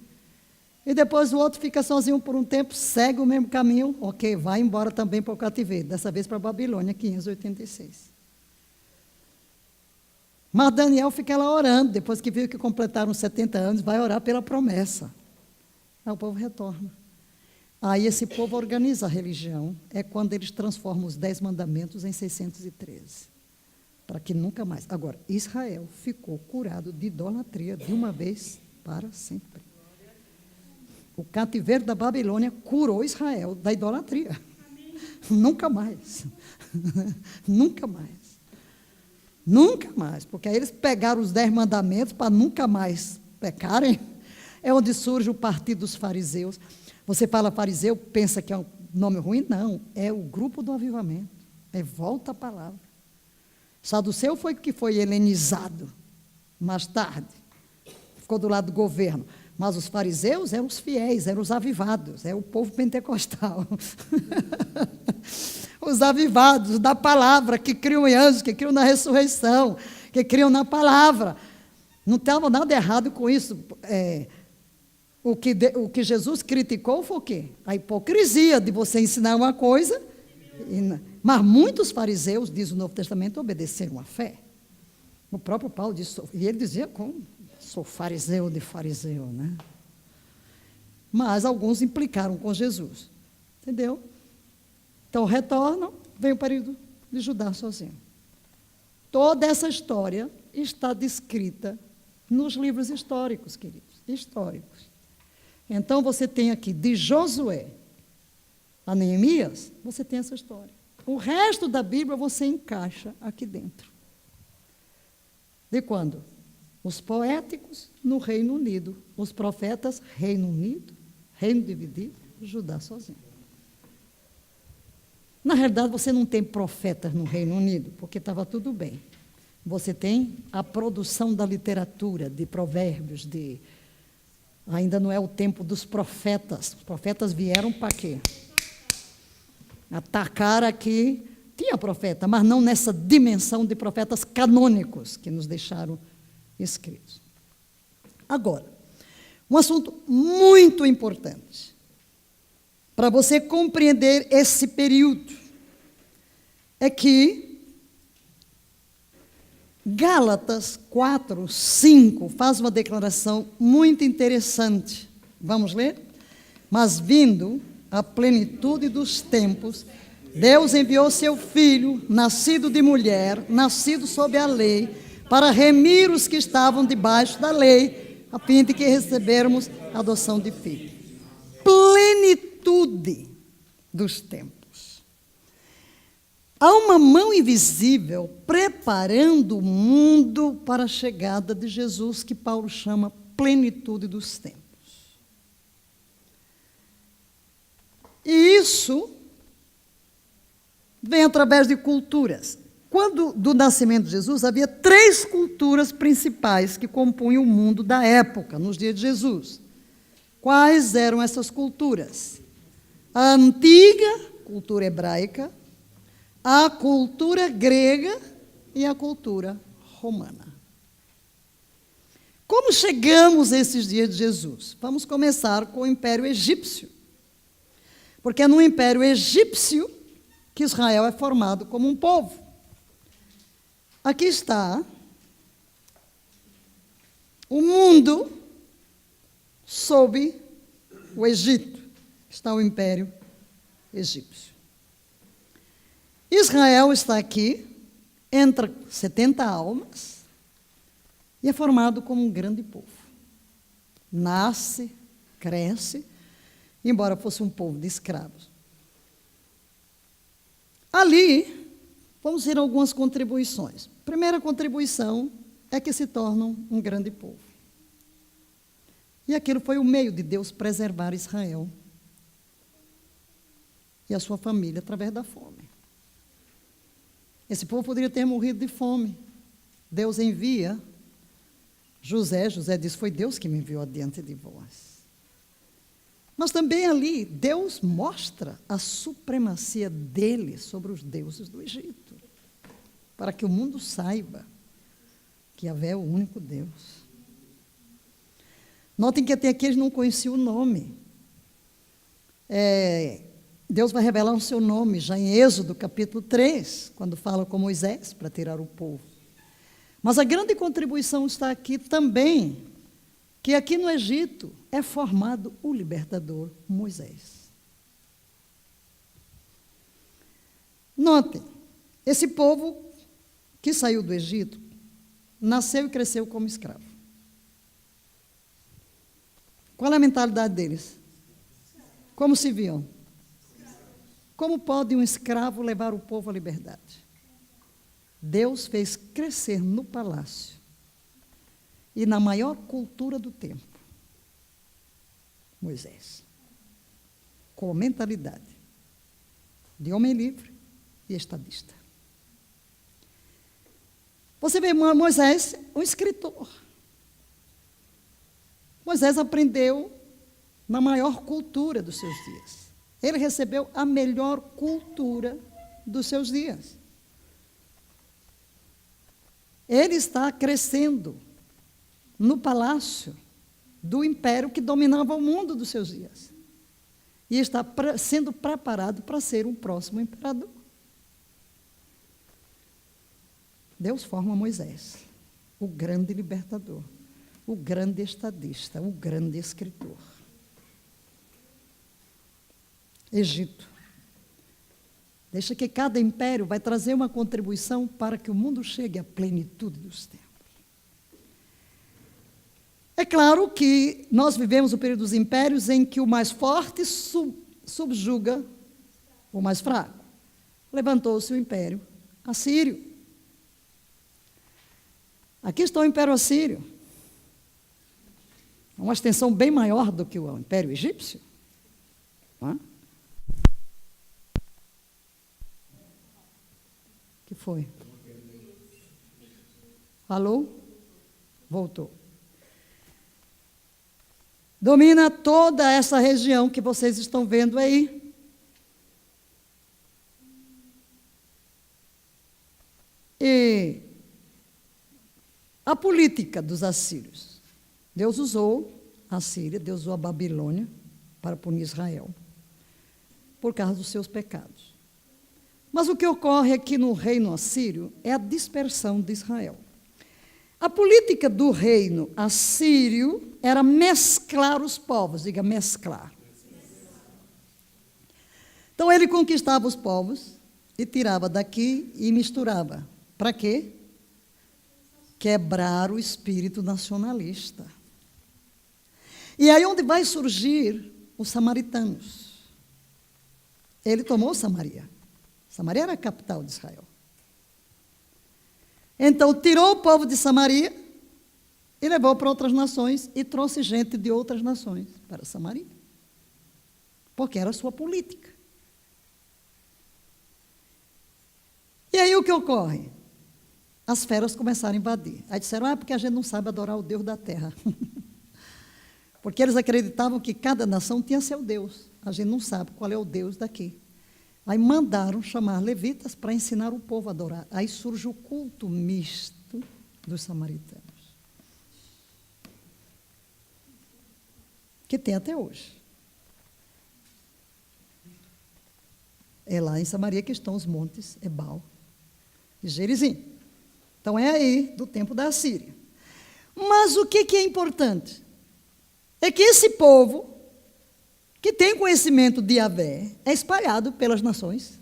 E depois o outro fica sozinho por um tempo, segue o mesmo caminho. Ok, vai embora também para o cativeiro. Dessa vez para a Babilônia, 586. Mas Daniel fica lá orando. Depois que viu que completaram 70 anos, vai orar pela promessa. Aí o povo retorna. Aí esse povo organiza a religião. É quando eles transformam os 10 mandamentos em 613. Para que nunca mais. Agora, Israel ficou curado de idolatria de uma vez para sempre. O cativeiro da Babilônia curou Israel da idolatria. Nunca mais. Nunca mais. Nunca mais. Porque aí eles pegaram os 10 mandamentos para nunca mais pecarem. É onde surge o partido dos fariseus. Você fala fariseu, pensa que é um nome ruim? Não. É o grupo do avivamento. É volta à palavra. Saduceu foi que foi helenizado mais tarde, ficou do lado do governo, mas os fariseus eram os fiéis, eram os avivados, é o povo pentecostal. Os avivados da palavra, que criam em anjos, que criam na ressurreição, que criam na palavra. Não estava nada errado com isso. O que Jesus criticou foi o quê? A hipocrisia de você ensinar uma coisa mas muitos fariseus, diz o Novo Testamento, obedeceram à fé. O próprio Paulo disse, e ele dizia, como? Sou fariseu de fariseu, né? Mas alguns implicaram com Jesus. Entendeu? Então retornam, vem o período de Judá sozinho. Toda essa história está descrita nos livros históricos, queridos. Históricos. Então você tem aqui, de Josué a Neemias, você tem essa história. O resto da Bíblia você encaixa aqui dentro. De quando? Os poéticos no Reino Unido, os profetas, Reino Unido, Reino dividido, Judá sozinho. Na realidade, você não tem profetas no Reino Unido, porque estava tudo bem. Você tem a produção da literatura, de provérbios, ainda não é o tempo dos profetas. Os profetas vieram para quê? Atacar aqui, tinha profeta, mas não nessa dimensão de profetas canônicos que nos deixaram escritos. Agora, um assunto muito importante para você compreender esse período é que Gálatas 4, 5 faz uma declaração muito interessante. Vamos ler? Mas vindo a plenitude dos tempos, Deus enviou seu Filho, nascido de mulher, nascido sob a lei, para remir os que estavam debaixo da lei, a fim de que recebermos a adoção de filho. Plenitude dos tempos. Há uma mão invisível preparando o mundo para a chegada de Jesus, que Paulo chama plenitude dos tempos. E isso vem através de culturas. Quando do nascimento de Jesus, havia 3 culturas principais que compunham o mundo da época, nos dias de Jesus. Quais eram essas culturas? A antiga cultura hebraica, a cultura grega e a cultura romana. Como chegamos a esses dias de Jesus? Vamos começar com o Império Egípcio. Porque é no Império Egípcio que Israel é formado como um povo. Aqui está o mundo sob o Egito. Está o Império Egípcio. Israel está aqui, entre 70 almas, e é formado como um grande povo. Nasce, cresce, embora fosse um povo de escravos. Ali, vamos ver algumas contribuições. Primeira contribuição é que se tornam um grande povo. E aquilo foi o meio de Deus preservar Israel e a sua família através da fome. Esse povo poderia ter morrido de fome. Deus envia José diz, foi Deus que me enviou adiante de vós. Mas também ali, Deus mostra a supremacia dele sobre os deuses do Egito, para que o mundo saiba que Yahvé é o único Deus. Notem que até aqui eles não conheciam o nome. Deus vai revelar o seu nome já em Êxodo, capítulo 3, quando fala com Moisés para tirar o povo. Mas a grande contribuição está aqui também, que aqui no Egito é formado o libertador Moisés. Notem, esse povo que saiu do Egito, nasceu e cresceu como escravo. Qual é a mentalidade deles? Como se viam? Como pode um escravo levar o povo à liberdade? Deus fez crescer no palácio e na maior cultura do tempo, Moisés, com a mentalidade de homem livre e estadista. Você vê Moisés, um escritor. Moisés aprendeu na maior cultura dos seus dias. Ele recebeu a melhor cultura dos seus dias. Ele está crescendo no palácio do império que dominava o mundo dos seus dias. E está sendo preparado para ser o próximo imperador. Deus forma Moisés, o grande libertador, o grande estadista, o grande escritor. Egito. Deixa que cada império vai trazer uma contribuição para que o mundo chegue à plenitude dos tempos. É claro que nós vivemos o período dos impérios em que o mais forte subjuga o mais fraco. Levantou-se o império assírio. Aqui está o Império Assírio. Uma extensão bem maior do que o Império Egípcio. Não é? Que foi? Alô? Voltou. Domina toda essa região que vocês estão vendo aí. E a política dos assírios. Deus usou a Síria, Deus usou a Babilônia para punir Israel, por causa dos seus pecados. Mas o que ocorre aqui no reino assírio é a dispersão de Israel. A política do reino assírio era mesclar os povos, diga mesclar. Então ele conquistava os povos e tirava daqui e misturava. Para quê? Quebrar o espírito nacionalista. E aí onde vai surgir os samaritanos? Ele tomou Samaria. Samaria era a capital de Israel. Então, tirou o povo de Samaria e levou para outras nações e trouxe gente de outras nações para Samaria. Porque era a sua política. E aí o que ocorre? As feras começaram a invadir. Aí disseram, porque a gente não sabe adorar o Deus da terra. Porque eles acreditavam que cada nação tinha seu Deus. A gente não sabe qual é o Deus daqui. Aí mandaram chamar levitas para ensinar o povo a adorar. Aí surge o culto misto dos samaritanos. Que tem até hoje. É lá em Samaria que estão os montes Ebal e Gerizim. Então é aí do tempo da Assíria. Mas o que é importante? É que esse povo, que tem conhecimento de Yahvé, é espalhado pelas nações.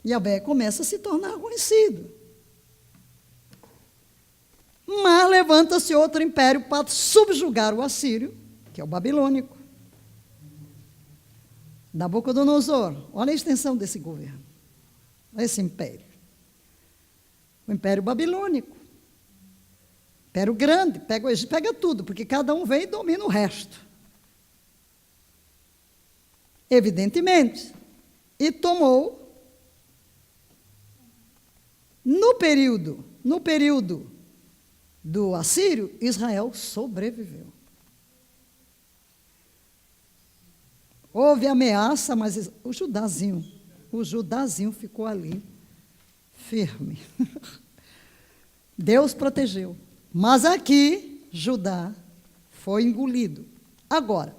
Yahvé começa a se tornar conhecido. Mas levanta-se outro império para subjugar o assírio, que é o babilônico. Nabucodonosor, olha a extensão desse governo, esse império. O império babilônico. Império grande, pega o Egito, pega tudo, porque cada um vem e domina o resto. Evidentemente. E tomou, no período do assírio, Israel sobreviveu. Houve ameaça, mas o Judazinho ficou ali, firme. Deus protegeu. Mas aqui, Judá foi engolido. Agora,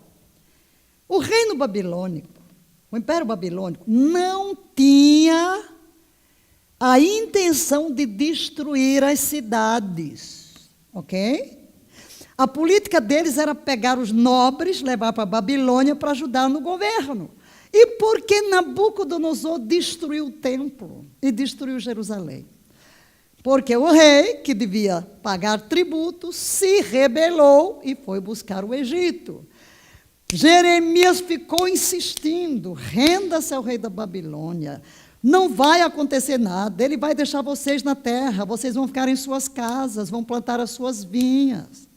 o reino babilônico, o império babilônico, não tinha a intenção de destruir as cidades, ok? A política deles era pegar os nobres, levar para a Babilônia para ajudar no governo. E por que Nabucodonosor destruiu o templo e destruiu Jerusalém? Porque o rei, que devia pagar tributo, se rebelou e foi buscar o Egito. Jeremias ficou insistindo, renda-se ao rei da Babilônia, não vai acontecer nada, ele vai deixar vocês na terra, vocês vão ficar em suas casas, vão plantar as suas vinhas.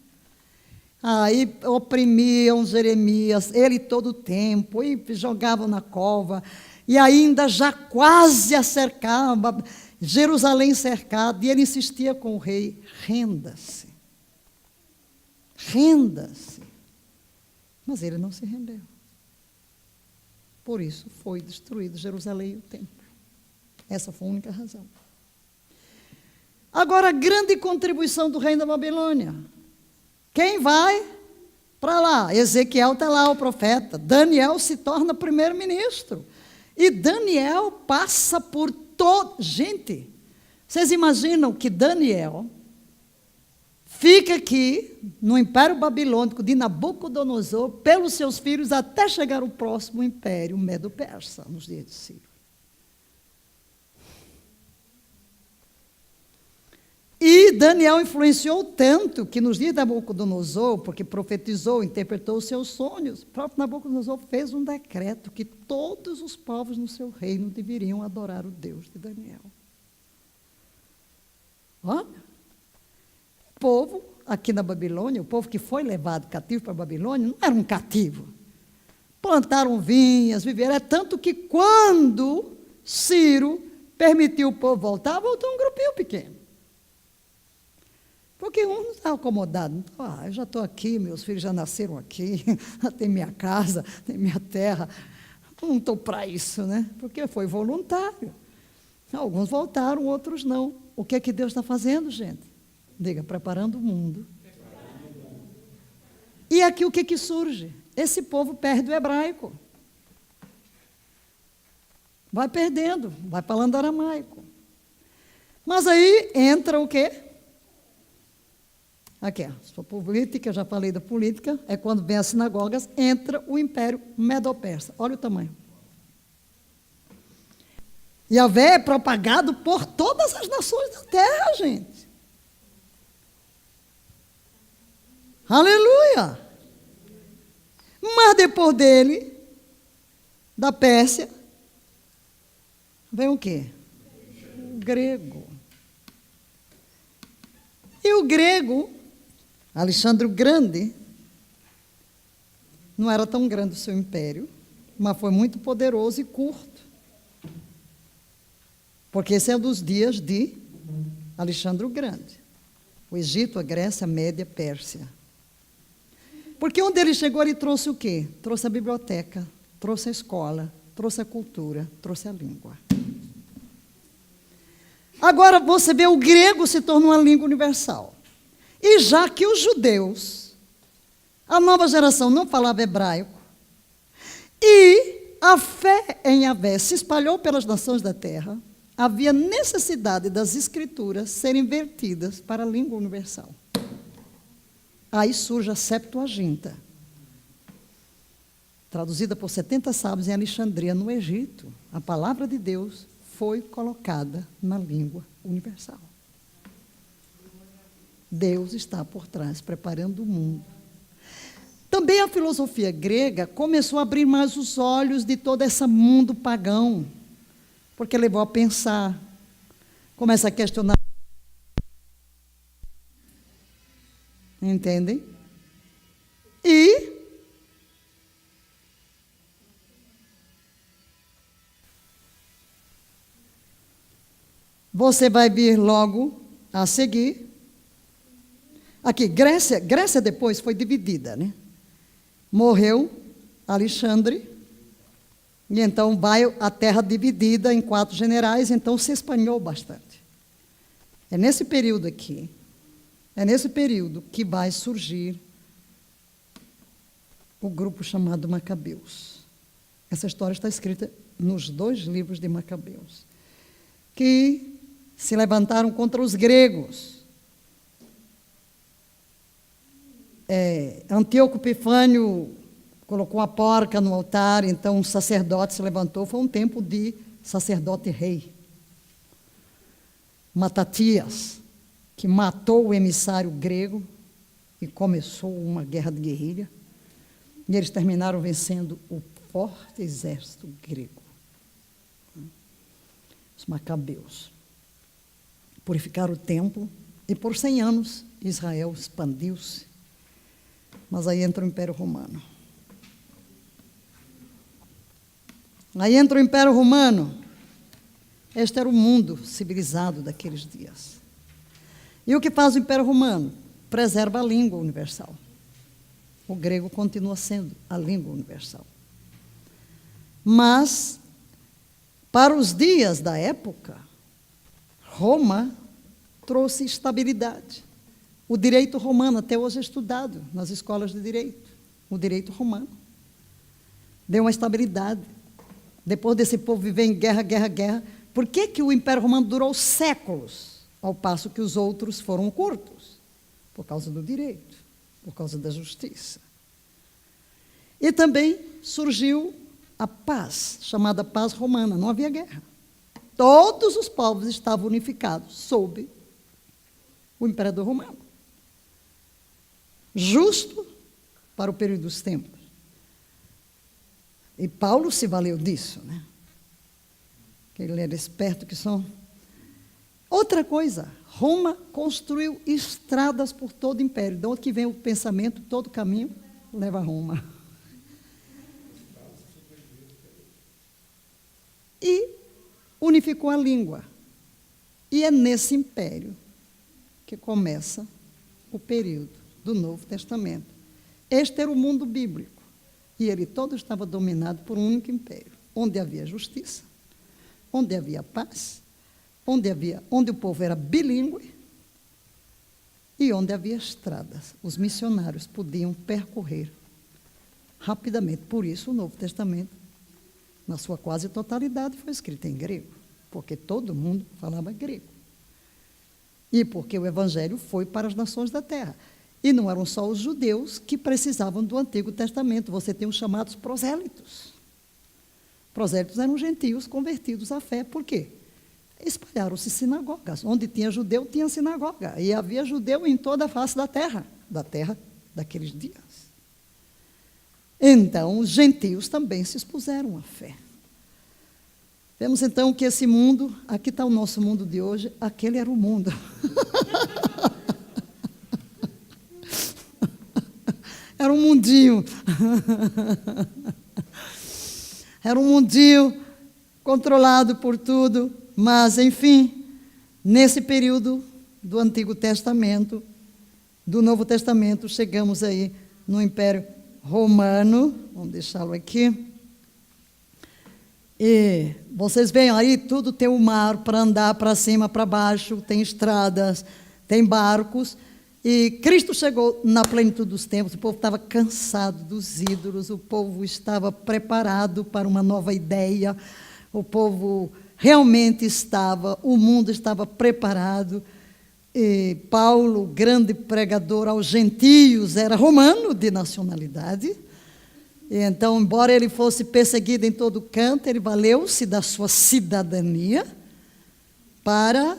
Aí oprimiam Jeremias, ele todo o tempo, e jogavam na cova, e ainda já quase a cercava, Jerusalém cercada, e ele insistia com o rei, renda-se. Renda-se. Mas ele não se rendeu. Por isso foi destruído Jerusalém e o templo. Essa foi a única razão. Agora, a grande contribuição do reino da Babilônia. Quem vai para lá? Ezequiel está lá, o profeta. Daniel se torna primeiro-ministro. E Daniel passa por todo... Gente, vocês imaginam que Daniel fica aqui no Império Babilônico de Nabucodonosor pelos seus filhos até chegar o próximo império Medo-Persa, nos dias de Ciro. E Daniel influenciou tanto que nos dias de Nabucodonosor, porque profetizou, interpretou os seus sonhos, o próprio Nabucodonosor fez um decreto que todos os povos no seu reino deveriam adorar o Deus de Daniel. Olha, o povo aqui na Babilônia, o povo que foi levado cativo para a Babilônia, não era um cativo. Plantaram vinhas, viveram. É tanto que quando Ciro permitiu o povo voltar, voltou um grupinho pequeno. Porque um não estava acomodado. Eu já estou aqui, meus filhos já nasceram aqui, já tem minha casa, tem minha terra. Não estou para isso, né? Porque foi voluntário. Alguns voltaram, outros não. O que é que Deus está fazendo, gente? Diga, preparando o mundo. E aqui o que surge? Esse povo perde o hebraico. Vai perdendo, vai falando aramaico. Mas aí entra o quê? Aqui, a política, já falei da política, é quando vem as sinagogas, entra o Império Medo-Persa. Olha o tamanho. Yahvé é propagado por todas as nações da terra, gente. Aleluia! Mas depois dele, da Pérsia, vem o quê? O grego. E o grego, Alexandre o Grande, não era tão grande o seu império, mas foi muito poderoso e curto. Porque esse é dos dias de Alexandre o Grande. O Egito, a Grécia, a Média, a Pérsia. Porque onde ele chegou, ele trouxe o quê? Trouxe a biblioteca, trouxe a escola, trouxe a cultura, trouxe a língua. Agora, você vê, o grego se tornou uma língua universal. E já que os judeus A nova geração não falava hebraico. E a fé em Yahvé se espalhou pelas nações da terra. Havia necessidade das escrituras serem vertidas para a língua universal. Aí surge a Septuaginta, traduzida por 70 sábios em Alexandria, no Egito. A palavra de Deus foi colocada na língua universal. Deus está por trás, preparando o mundo. Também a filosofia grega começou a abrir mais os olhos de todo esse mundo pagão, porque levou a pensar, começa a questionar. Entendem? E você vai vir logo a seguir. Aqui, Grécia depois foi dividida, né? Morreu Alexandre, e então vai a terra dividida em 4 generais, então se espalhou bastante. É nesse período aqui, é nesse período que vai surgir o grupo chamado Macabeus. Essa história está escrita nos 2 livros de Macabeus, que se levantaram contra os gregos. Antíoco Epifânio colocou a porca no altar, então um sacerdote se levantou, foi um tempo de sacerdote-rei. Matatias, que matou o emissário grego e começou uma guerra de guerrilha, e eles terminaram vencendo o forte exército grego. Os Macabeus purificaram o templo, e por 100 anos Israel expandiu-se. Mas aí entra o Império Romano. Aí entra o Império Romano. Este era o mundo civilizado daqueles dias. E o que faz o Império Romano? Preserva a língua universal. O grego continua sendo a língua universal. Mas, para os dias da época, Roma trouxe estabilidade. O direito romano, até hoje é estudado nas escolas de direito. O direito romano deu uma estabilidade. Depois desse povo viver em guerra, guerra, guerra, por que o Império Romano durou séculos, ao passo que os outros foram curtos? Por causa do direito, por causa da justiça. E também surgiu a paz, chamada paz romana, não havia guerra. Todos os povos estavam unificados sob o imperador romano. Justo para o período dos tempos. E Paulo se valeu disso, né? Que ele era esperto que são. Outra coisa, Roma construiu estradas por todo o império. De onde que vem o pensamento, todo caminho leva a Roma. E unificou a língua. E é nesse império que começa o período do Novo Testamento. Este era o mundo bíblico. E ele todo estava dominado por um único império, onde havia justiça, onde havia paz, onde o povo era bilíngue e onde havia estradas. Os missionários podiam percorrer rapidamente. Por isso, o Novo Testamento, na sua quase totalidade, foi escrito em grego, porque todo mundo falava grego. E porque o Evangelho foi para as nações da terra. E não eram só os judeus que precisavam do Antigo Testamento. Você tem os chamados prosélitos. Prosélitos eram gentios convertidos à fé. Por quê? Espalharam-se sinagogas. Onde tinha judeu, tinha sinagoga. E havia judeu em toda a face da terra daqueles dias. Então, os gentios também se expuseram à fé. Vemos então que esse mundo, aqui está o nosso mundo de hoje, aquele era o mundo. Era um mundinho. Era um mundinho controlado por tudo. Mas, enfim, nesse período do Antigo Testamento, do Novo Testamento, chegamos aí no Império Romano. Vamos deixá-lo aqui. E vocês veem aí, tudo tem o mar para andar para cima, para baixo, tem estradas, tem barcos. E Cristo chegou na plenitude dos tempos, o povo estava cansado dos ídolos, o povo estava preparado para uma nova ideia, o povo realmente estava, o mundo estava preparado. E Paulo, grande pregador aos gentios, era romano de nacionalidade. E então, embora ele fosse perseguido em todo canto, ele valeu-se da sua cidadania para...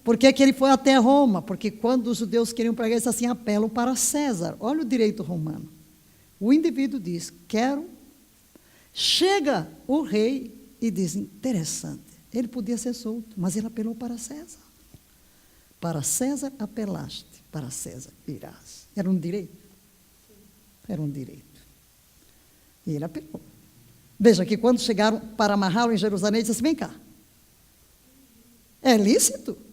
Por que ele foi até Roma? Porque quando os judeus queriam pregar, eles assim, apelam para César. Olha o direito romano. O indivíduo diz, quero... Chega o rei e diz, interessante, ele podia ser solto, mas ele apelou para César. Para César apelaste, para César irás. Era um direito. Era um direito. E ele apelou. Veja que quando chegaram para amarrá-lo em Jerusalém, ele disse assim, vem cá. É lícito?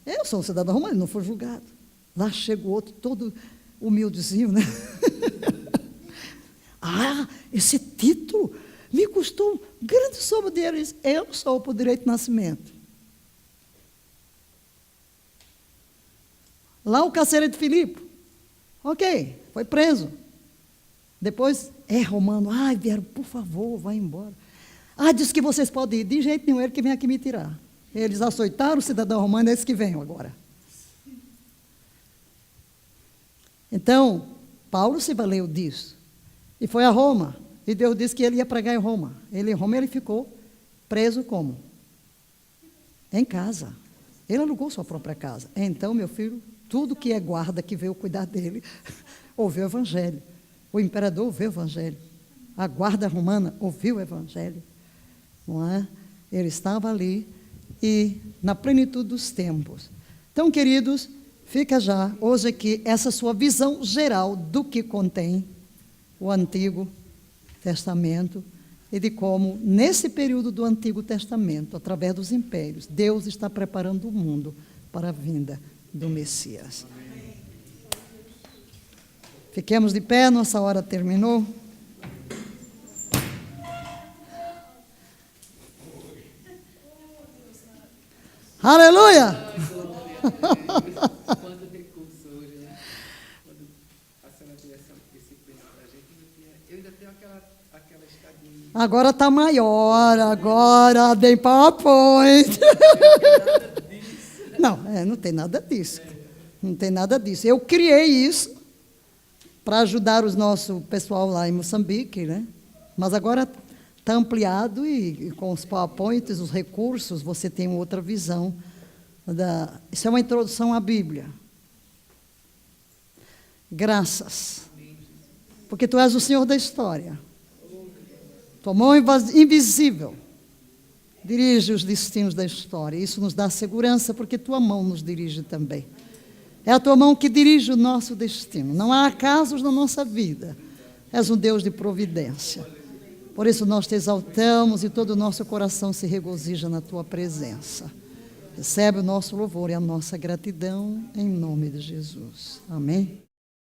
Eu sou um cidadão romano, ele não foi julgado. Lá chega o outro, todo humildezinho, né? Ah, esse título me custou um grande soma de dinheiro. Ele disse, eu sou por direito de nascimento. Lá o carcereiro de Filipe, ok, foi preso. Depois, romano, vieram, por favor, vai embora. Diz que vocês podem ir, de jeito nenhum, ele que vem aqui me tirar. Eles açoitaram o cidadão romano, eles que venham agora. Então, Paulo se valeu disso. E foi a Roma. E Deus disse que ele ia pregar em Roma. Em Roma ele ficou preso como? Em casa. Ele alugou sua própria casa. Então, meu filho, tudo que é guarda que veio cuidar dele, ouviu o evangelho. O imperador ouviu o evangelho. A guarda romana ouviu o evangelho. Não é? Ele estava ali e na plenitude dos tempos. Então, queridos, fica já hoje aqui essa sua visão geral do que contém o Antigo Testamento e de como, nesse período do Antigo Testamento, através dos impérios, Deus está preparando o mundo para a vinda do Messias. Fiquemos de pé, nossa hora terminou. Aleluia! Quando recurso hoje, né? Quando a senhora deu esse preço para a gente, eu ainda tenho aquela escadinha. Agora está maior, agora tem PowerPoint. Não, não tem nada disso. Não tem nada disso. Eu criei isso para ajudar o nosso pessoal lá em Moçambique, né? Mas agora está ampliado e com os PowerPoints, os recursos, você tem outra visão. Isso é uma introdução à Bíblia. Graças. Porque tu és o Senhor da história. Tua mão invisível dirige os destinos da história. Isso nos dá segurança, porque tua mão nos dirige também. É a tua mão que dirige o nosso destino. Não há acasos na nossa vida. És um Deus de providência. Por isso nós te exaltamos e todo o nosso coração se regozija na tua presença. Recebe o nosso louvor e a nossa gratidão em nome de Jesus. Amém.